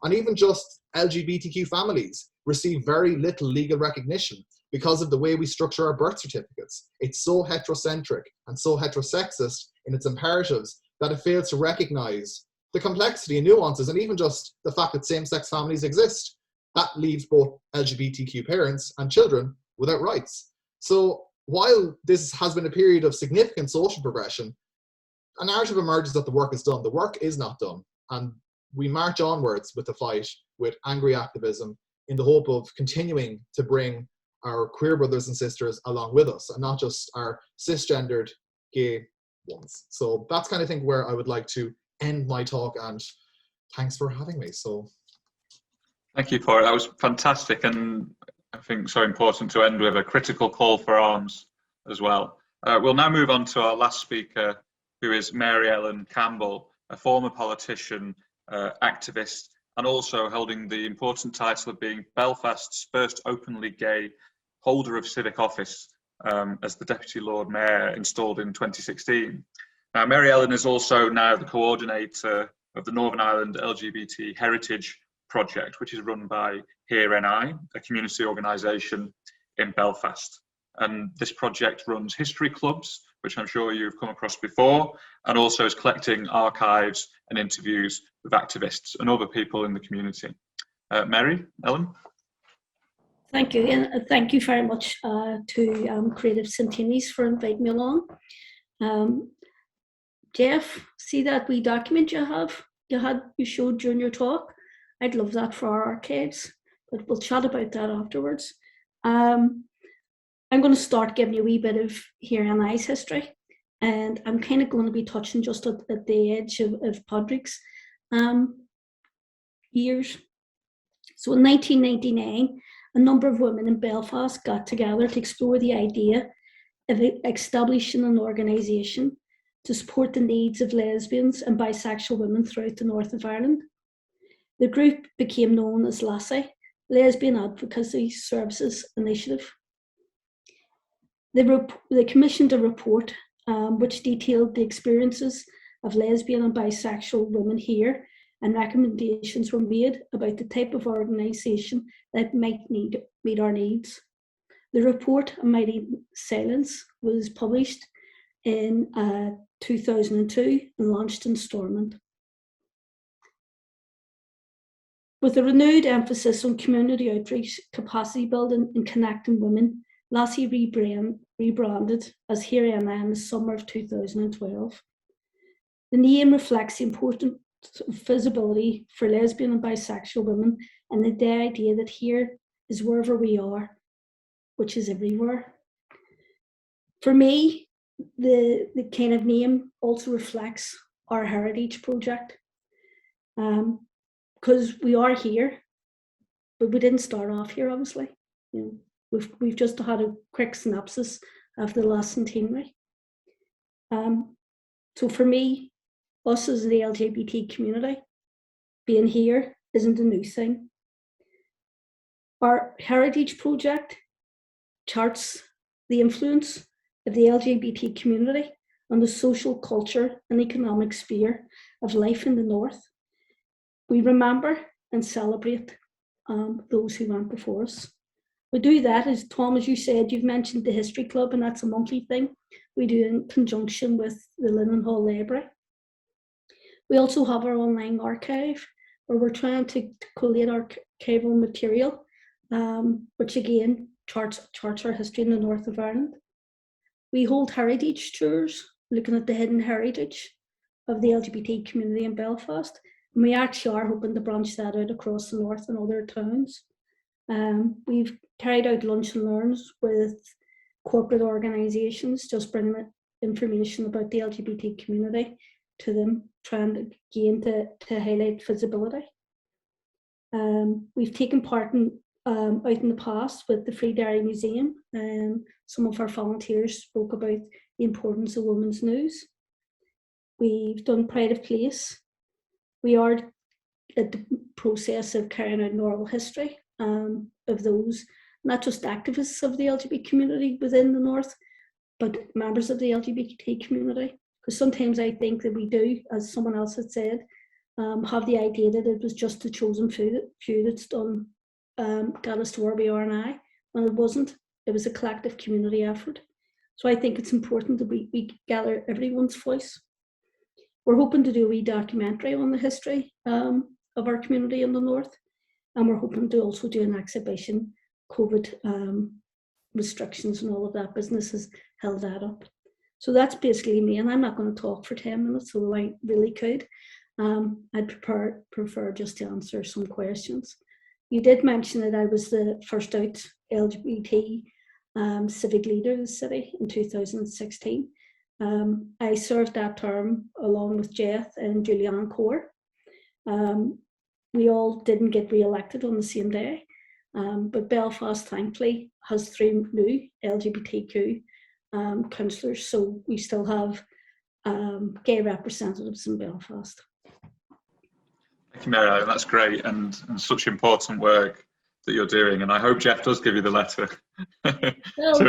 And even just LGBTQ families receive very little legal recognition because of the way we structure our birth certificates. It's so heterocentric and so heterosexist in its imperatives that it fails to recognize the complexity and nuances, and even just the fact that same-sex families exist. That leaves both LGBTQ parents and children without rights. So while this has been a period of significant social progression, a narrative emerges that the work is done. The work is not done. And we march onwards with the fight, with angry activism, in the hope of continuing to bring our queer brothers and sisters along with us, and not just our cisgendered gay ones. So that's kind of thing where I would like to end my talk, and thanks for having me. So thank you, Páraic. That was fantastic, and I think so important to end with a critical call for arms as well. We'll now move on to our last speaker, who is Mary Ellen Campbell, a former politician, activist, and also holding the important title of being Belfast's first openly gay holder of civic office as the Deputy Lord Mayor installed in 2016. Now, Mary Ellen is also now the coordinator of the Northern Ireland LGBT Heritage Project, which is run by Here NI, a community organisation in Belfast. And this project runs history clubs, which I'm sure you've come across before, and also is collecting archives and interviews with activists and other people in the community. Mary Ellen? Thank you, and thank you very much to Creative Centenaries for inviting me along. Jeff, see that wee document you showed during your talk? I'd love that for our archives, but we'll chat about that afterwards. I'm going to start giving you a wee bit of Here NI's history. and I'm kind of going to be touching just at the edge of Páric's years. So in 1999, a number of women in Belfast got together to explore the idea of establishing an organisation to support the needs of lesbians and bisexual women throughout the north of Ireland. The group became known as Lassie, Lesbian Advocacy Services Initiative. They commissioned a report which detailed the experiences of lesbian and bisexual women here, and recommendations were made about the type of organisation that might meet our needs. The report, A Mighty Silence, was published in 2002 and launched in Stormont. With a renewed emphasis on community outreach, capacity building and connecting women, Lassie rebranded as Here I Am in the summer of 2012. The name reflects the importance of visibility for lesbian and bisexual women, and the idea that here is wherever we are, which is everywhere. For me, the kind of name also reflects our heritage project, because we are here, but we didn't start off here, obviously. You know, we've just had a quick synopsis of the last centenary. So for me, us as the LGBT community, being here isn't a new thing. Our heritage project charts the influence of the LGBT community on the social, culture and economic sphere of life in the North. We remember and celebrate those who went before us. We do that, as Tom, as you said, you've mentioned the History Club, and that's a monthly thing we do in conjunction with the Linen Hall Library. We also have our online archive, where we're trying to collate archival material, which again charts our history in the north of Ireland. We hold heritage tours, looking at the hidden heritage of the LGBT community in Belfast, and we actually are hoping to branch that out across the north and other towns. We've carried out lunch and learns with corporate organisations, just bringing information about the LGBT community to them, trying again to highlight visibility. We've taken part in out in the past with the Free Dairy Museum, and some of our volunteers spoke about the importance of women's news. We've done Pride of Place. We are at the process of carrying out an oral history of those, not just activists of the LGBT community within the North, but members of the LGBT community. Because sometimes I think that we do, as someone else had said, have the idea that it was just the chosen few that's done got us to where we are now, when it wasn't. It was a collective community effort. So I think it's important that we gather everyone's voice. We're hoping to do a wee documentary on the history of our community in the North, and we're hoping to also do an exhibition. COVID restrictions and all of that business has held that up. So that's basically me, and I'm not going to talk for 10 minutes, although I really could. I'd prefer just to answer some questions. You did mention that I was the first out LGBT civic leader of the city in 2016. I served that term along with Jeff and Julianne Core. We all didn't get re-elected on the same day, but Belfast, thankfully, has 3 new LGBTQ councillors, so we still have gay representatives in Belfast. Thank you, Mary. That's great, and such important work that you're doing. And I hope Jeff does give you the letter. Well, So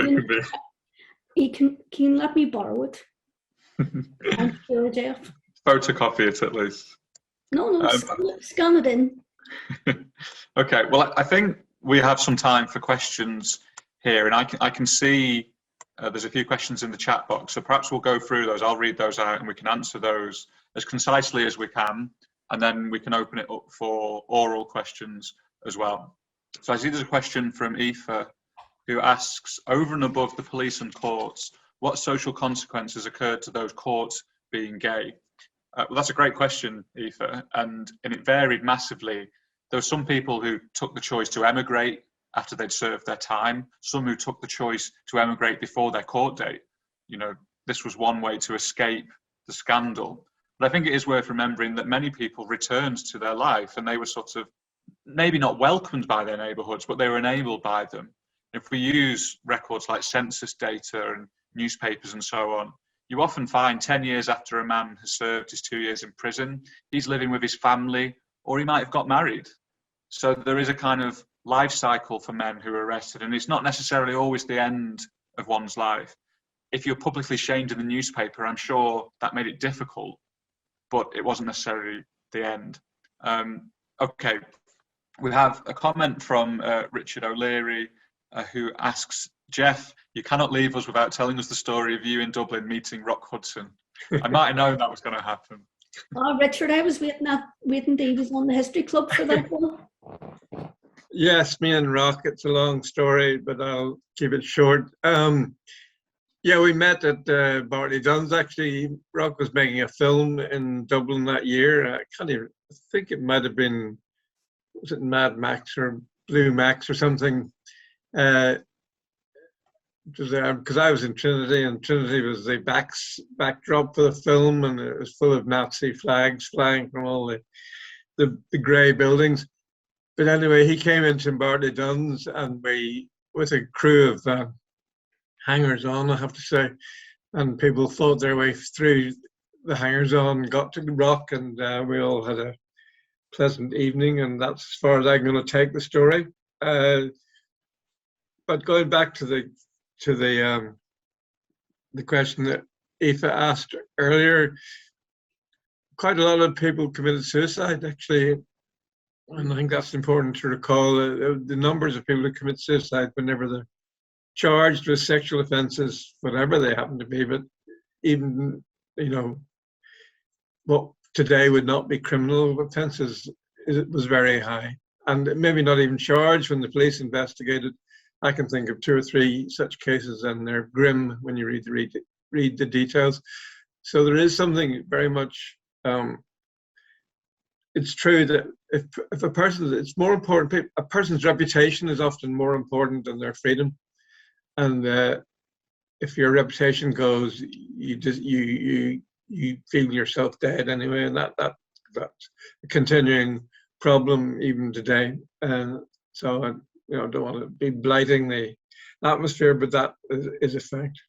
can you let me borrow it? I'm sure, Jeff. Photocopy it at least. No, scan it in. Okay, well, I think we have some time for questions here, and I can see there's a few questions in the chat box, so perhaps we'll go through those. I'll read those out and we can answer those as concisely as we can, and then we can open it up for oral questions as well. So I see there's a question from Aoife, who asks, over and above the police and courts, what social consequences occurred to those caught being gay? Well, that's a great question, Aoife, and it varied massively. There were some people who took the choice to emigrate after they'd served their time, some who took the choice to emigrate before their court date. You know, this was one way to escape the scandal. But I think it is worth remembering that many people returned to their life, and they were sort of maybe not welcomed by their neighbourhoods, but they were enabled by them. If we use records like census data and newspapers and so on, you often find 10 years after a man has served his 2 years in prison, he's living with his family, or he might have got married. So there is a kind of life cycle for men who are arrested, and it's not necessarily always the end of one's life. If you're publicly shamed in the newspaper, I'm sure that made it difficult, but it wasn't necessarily the end. Okay, we have a comment from Richard O'Leary, who asks, Jeff, you cannot leave us without telling us the story of you in Dublin meeting Rock Hudson. I might have known that was going to happen. Oh, Richard, I was waiting till he was on the History Club for that one. Yes, me and Rock, it's a long story, but I'll keep it short. Yeah, we met at Bartley Dunn's. Actually, Rock was making a film in Dublin that year. I think it might have been, was it Mad Max or Blue Max or something? Because I was in Trinity, and Trinity was the backdrop for the film, and it was full of Nazi flags flying from all the grey buildings. But anyway, he came into Bartley Dunn's, and we, with a crew of hangers on, I have to say, and people fought their way through the hangers on, got to Rock, and we all had a pleasant evening, and that's as far as I'm going to take the story. But going back to the question that Aoife asked earlier, quite a lot of people committed suicide, actually, and I think that's important to recall. The numbers of people who commit suicide whenever they're charged with sexual offences, whatever they happen to be, but even, you know, what today would not be criminal offences, it was very high. And maybe not even charged when the police investigated. I can think of 2 or 3 such cases, and they're grim when you read the details. So there is something very much, it's true that if a person, it's more important, a person's reputation is often more important than their freedom. And if your reputation goes, you feel yourself dead anyway, and that's a continuing problem even today. So I don't want to be blighting the atmosphere, but that is a fact.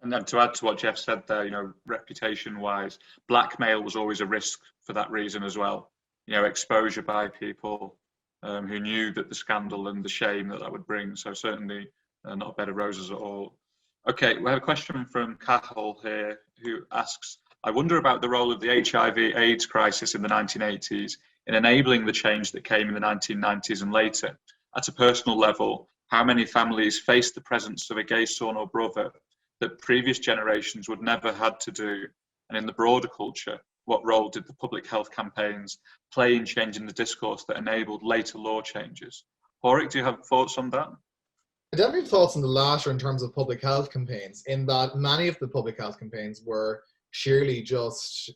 And then to add to what Jeff said there, reputation-wise, blackmail was always a risk for that reason as well. Exposure by people who knew that the scandal and the shame that would bring. So certainly not a bed of roses at all. Okay, we have a question from Cahill here, who asks, I wonder about the role of the HIV/AIDS crisis in the 1980s in enabling the change that came in the 1990s and later. At a personal level, how many families faced the presence of a gay son or brother that previous generations would never had to do? And in the broader culture, what role did the public health campaigns play in changing the discourse that enabled later law changes? Páraic, do you have thoughts on that? I definitely have thoughts on the latter in terms of public health campaigns, in that many of the public health campaigns were sheerly just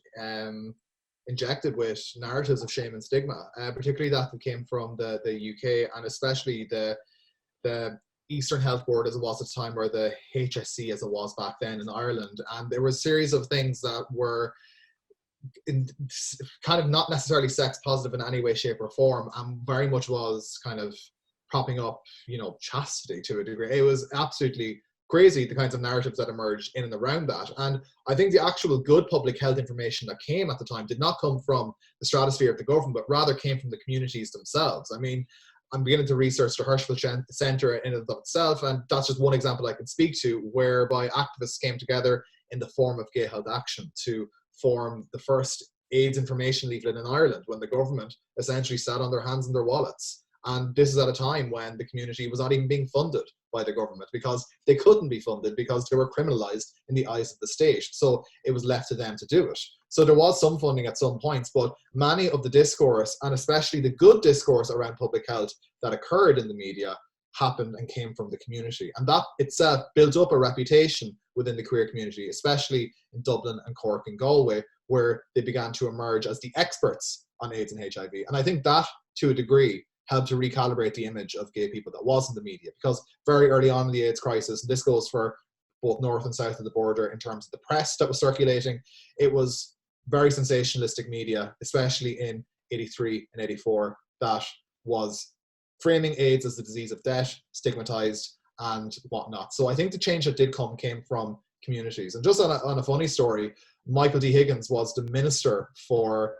injected with narratives of shame and stigma, particularly that came from the UK, and especially the Eastern Health Board as it was at the time, or the HSC as it was back then in Ireland. And there were a series of things that were kind of not necessarily sex positive in any way, shape or form, and very much was kind of propping up, chastity to a degree. It was absolutely crazy, the kinds of narratives that emerged in and around that. And I think the actual good public health information that came at the time did not come from the stratosphere of the government, but rather came from the communities themselves. I mean, I'm beginning to research the Hirschfeld Centre in and of itself, and that's just one example I can speak to, whereby activists came together in the form of Gay Health Action to form the first AIDS information leaflet in Ireland, when the government essentially sat on their hands and their wallets. And this is at a time when the community was not even being funded by the government, because they couldn't be funded because they were criminalised in the eyes of the state. So it was left to them to do it. So there was some funding at some points, but many of the discourse, and especially the good discourse around public health that occurred in the media, happened and came from the community. And that itself built up a reputation within the queer community, especially in Dublin and Cork and Galway, where they began to emerge as the experts on AIDS and HIV. And I think that, to a degree, helped to recalibrate the image of gay people that was in the media, because very early on in the AIDS crisis, and this goes for both north and south of the border in terms of the press that was circulating. It was very sensationalistic media, especially in 83 and 84, that was framing AIDS as the disease of death, stigmatized and whatnot. So I think the change that did come came from communities. And just on a funny story, Michael D. Higgins was the Minister for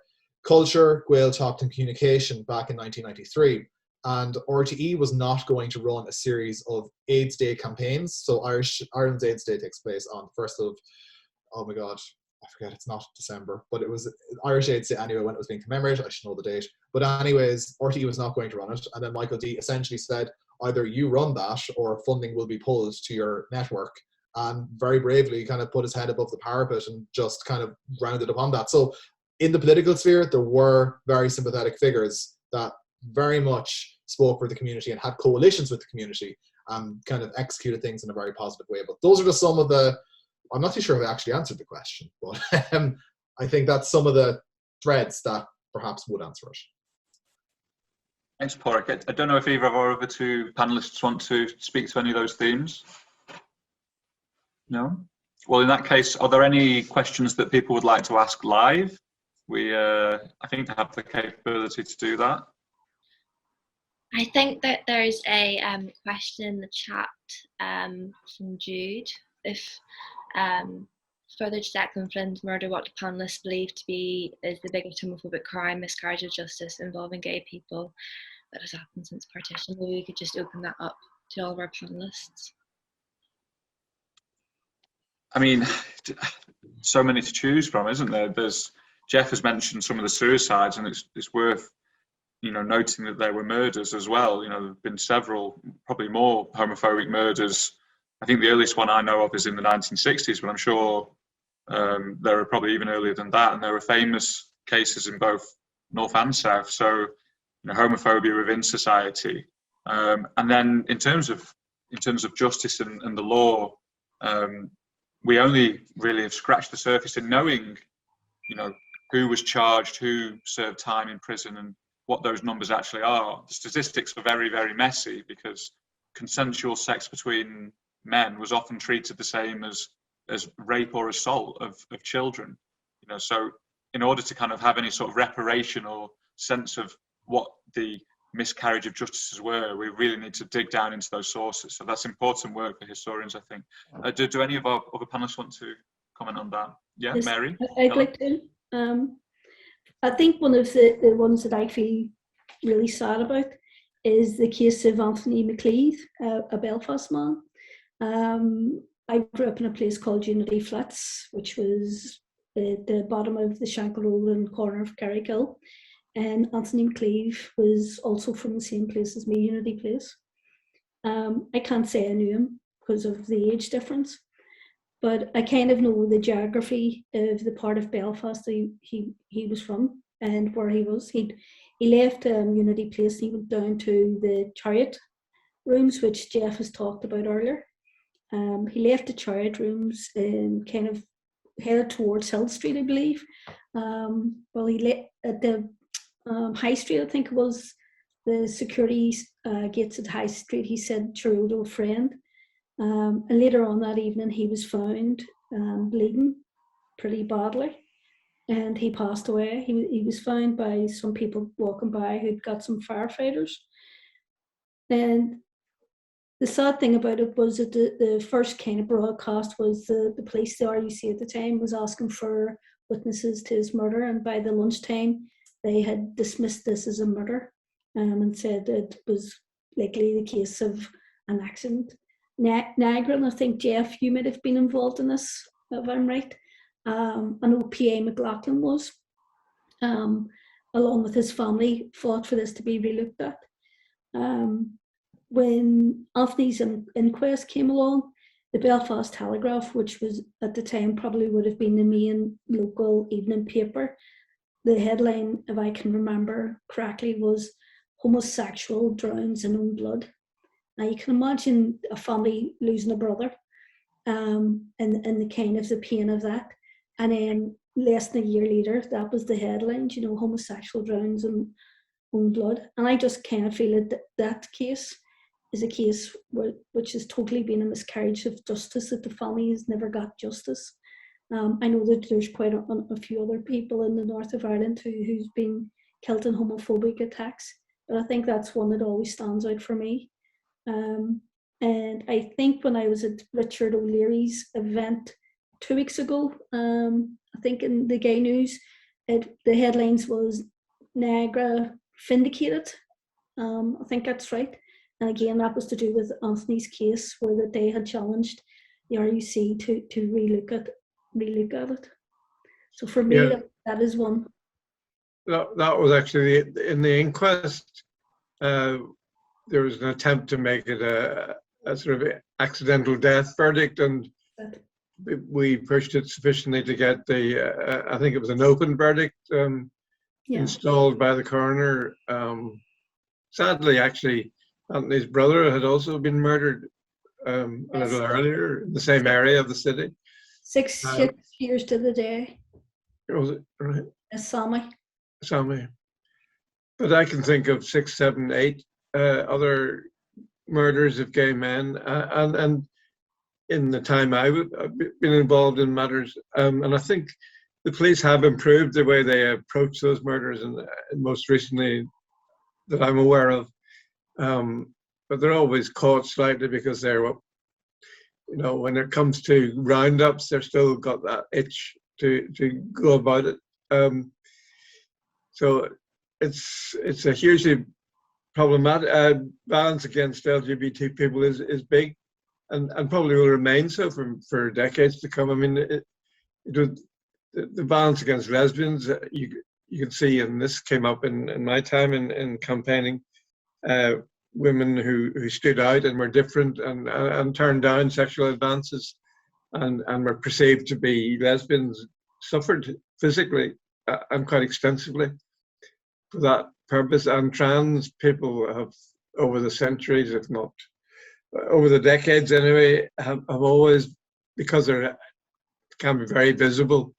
Culture, Gaeltacht and Communication back in 1993. And RTE was not going to run a series of AIDS Day campaigns. So Ireland's AIDS Day takes place on the 1st of, oh my God, I forget, it's not December, but it was Irish AIDS Day anyway when it was being commemorated. I should know the date. But anyways, RTE was not going to run it. And then Michael D essentially said, either you run that or funding will be pulled to your network. And very bravely kind of put his head above the parapet and just kind of rounded upon that. So in the political sphere, there were very sympathetic figures that very much spoke for the community and had coalitions with the community and kind of executed things in a very positive way. But those are just some of the, I'm not too sure if I actually answered the question, but I think that's some of the threads that perhaps would answer it. Thanks, Páraic. I don't know if either of our other two panelists want to speak to any of those themes. No? Well, in that case, are there any questions that people would like to ask live? We, I think, have the capability to do that. I think that there's a question in the chat from Jude. If further to Declan Flynn's murder, what do panellists believe to be is the biggest homophobic crime, miscarriage of justice involving gay people that has happened since partition? Maybe we could just open that up to all of our panellists. I mean, so many to choose from, isn't there? Jeff has mentioned some of the suicides, and it's worth, you know, noting that there were murders as well. You know, there have been several, probably more homophobic murders. I think the earliest one I know of is in the 1960s, but I'm sure there are probably even earlier than that. And there are famous cases in both North and South. So, you know, homophobia within society. And then in terms of justice and the law, we only really have scratched the surface in knowing, you know, who was charged, who served time in prison, and what those numbers actually are. The statistics are very, very messy because consensual sex between men was often treated the same as rape or assault of children. You know, so in order to kind of have any sort of reparation or sense of what the miscarriage of justices were, we really need to dig down into those sources. So that's important work for historians, I think. Do any of our other panelists want to comment on that? Yeah, yes, Mary? I'd like to. I think one of the ones that I feel really sad about is the case of Anthony Mcleave, a Belfast man. I grew up in a place called Unity Flats, which was the bottom of the Shankill Road and corner of Páraic Hill. And Anthony Mcleave was also from the same place as me, Unity Place. I can't say I knew him because of the age difference, but I kind of know the geography of the part of Belfast that he was from and where he was. He left Unity Place and he went down to the Chariot rooms, which Jeff has talked about earlier. He left the Chariot rooms and kind of headed towards Hill Street, I believe. Well, he left at the High Street, I think it was, the security gates at High Street. He said true to a friend. And later on that evening, he was found bleeding pretty badly, and he passed away. He was found by some people walking by who'd got some firefighters. And the sad thing about it was that the first kind of broadcast was the police, the RUC at the time, was asking for witnesses to his murder, and by the lunchtime, they had dismissed this as a murder and said that it was likely the case of an accident. Niagara, and I think, Jeff, you might have been involved in this, if I'm right. I know P.A. McLaughlin was, along with his family, fought for this to be relooked at. When Anthony's inquest came along, the Belfast Telegraph, which was at the time probably would have been the main local evening paper, the headline, if I can remember correctly, was "Homosexual Drowns in Own Blood." Now you can imagine a family losing a brother, and the kind of the pain of that. And then less than a year later, that was the headline, you know, "Homosexual Drowns in Own Blood." And I just kind of feel that case is a case which has totally been a miscarriage of justice, that the family has never got justice. I know that there's quite a few other people in the north of Ireland who's been killed in homophobic attacks, but I think that's one that always stands out for me. And I think when I was at Richard O'Leary's event 2 weeks ago, I think in the Gay News, the headlines was Niagara Vindicated. I think that's right. And again, that was to do with Anthony's case, where that they had challenged the RUC to relook at it. So for me, that is one. That was actually in the inquest. There was an attempt to make it a sort of accidental death verdict, and we pushed it sufficiently to get I think it was an open verdict installed by the coroner. Sadly, actually, Anthony's brother had also been murdered a little earlier in the same area of the city. 6 years to the day. Was it right? Sammy. But I can think of 6, 7, 8 other murders of gay men, and in the time I've been involved in matters, and I think the police have improved the way they approach those murders, and most recently that I'm aware of. But they're always caught slightly because they're, when it comes to roundups, they're still got that itch to go about it. So it's a hugely problematic violence against LGBT people is big, and probably will remain so for decades to come. I mean, the violence against lesbians, you can see, and this came up in my time in campaigning, women who stood out and were different and turned down sexual advances and were perceived to be lesbians suffered physically and quite extensively for that purpose. And trans people have, over the centuries, if not over the decades anyway, have always, because they can be very visible,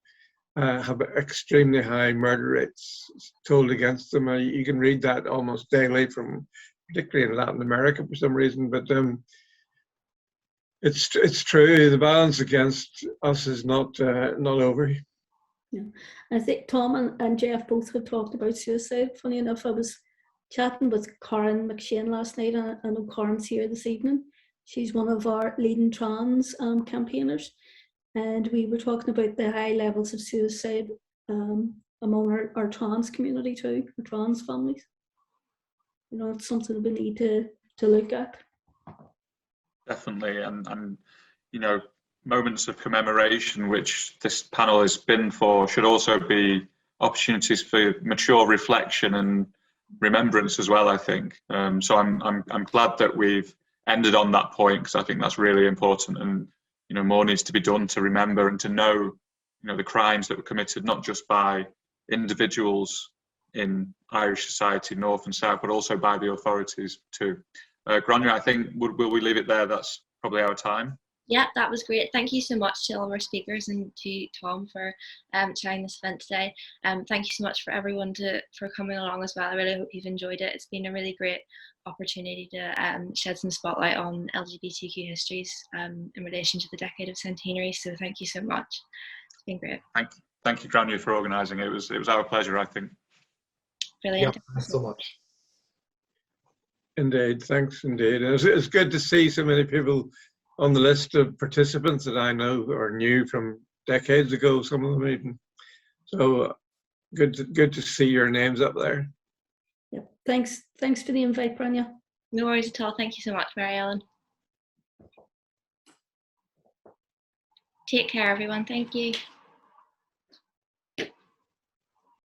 have extremely high murder rates told against them. You can read that almost daily particularly in Latin America for some reason, but it's true. The violence against us is not over. Yeah, I think Tom and Jeff both have talked about suicide. Funny enough, I was chatting with Karen McShane last night, and I know Karen's here this evening. She's one of our leading trans campaigners, and we were talking about the high levels of suicide among our trans community too, our trans families. It's something we need to look at. Definitely, and moments of commemoration, which this panel has been for, should also be opportunities for mature reflection and remembrance as well, I think. So I'm glad that we've ended on that point, because I think that's really important, and more needs to be done to remember and to know the crimes that were committed, not just by individuals in Irish society, north and south, but also by the authorities too. Grania, I think, will we leave it there? That's probably our time. Yeah, that was great. Thank you so much to all of our speakers and to Tom for chairing this event today. Thank you so much for everyone for coming along as well. I really hope you've enjoyed it. It's been a really great opportunity to shed some spotlight on LGBTQ histories in relation to the decade of Centenaries. So thank you so much. It's been great. Thank you, Grania, for organising. It was our pleasure, I think. Brilliant. Yeah, thanks so much. Indeed, thanks indeed. It's good to see so many people on the list of participants that I know or knew from decades ago, some of them even. So good to see your names up there. Yeah, thanks for the invite, Grania. No worries at all. Thank you so much, Mary Ellen. Take care, everyone. Thank you.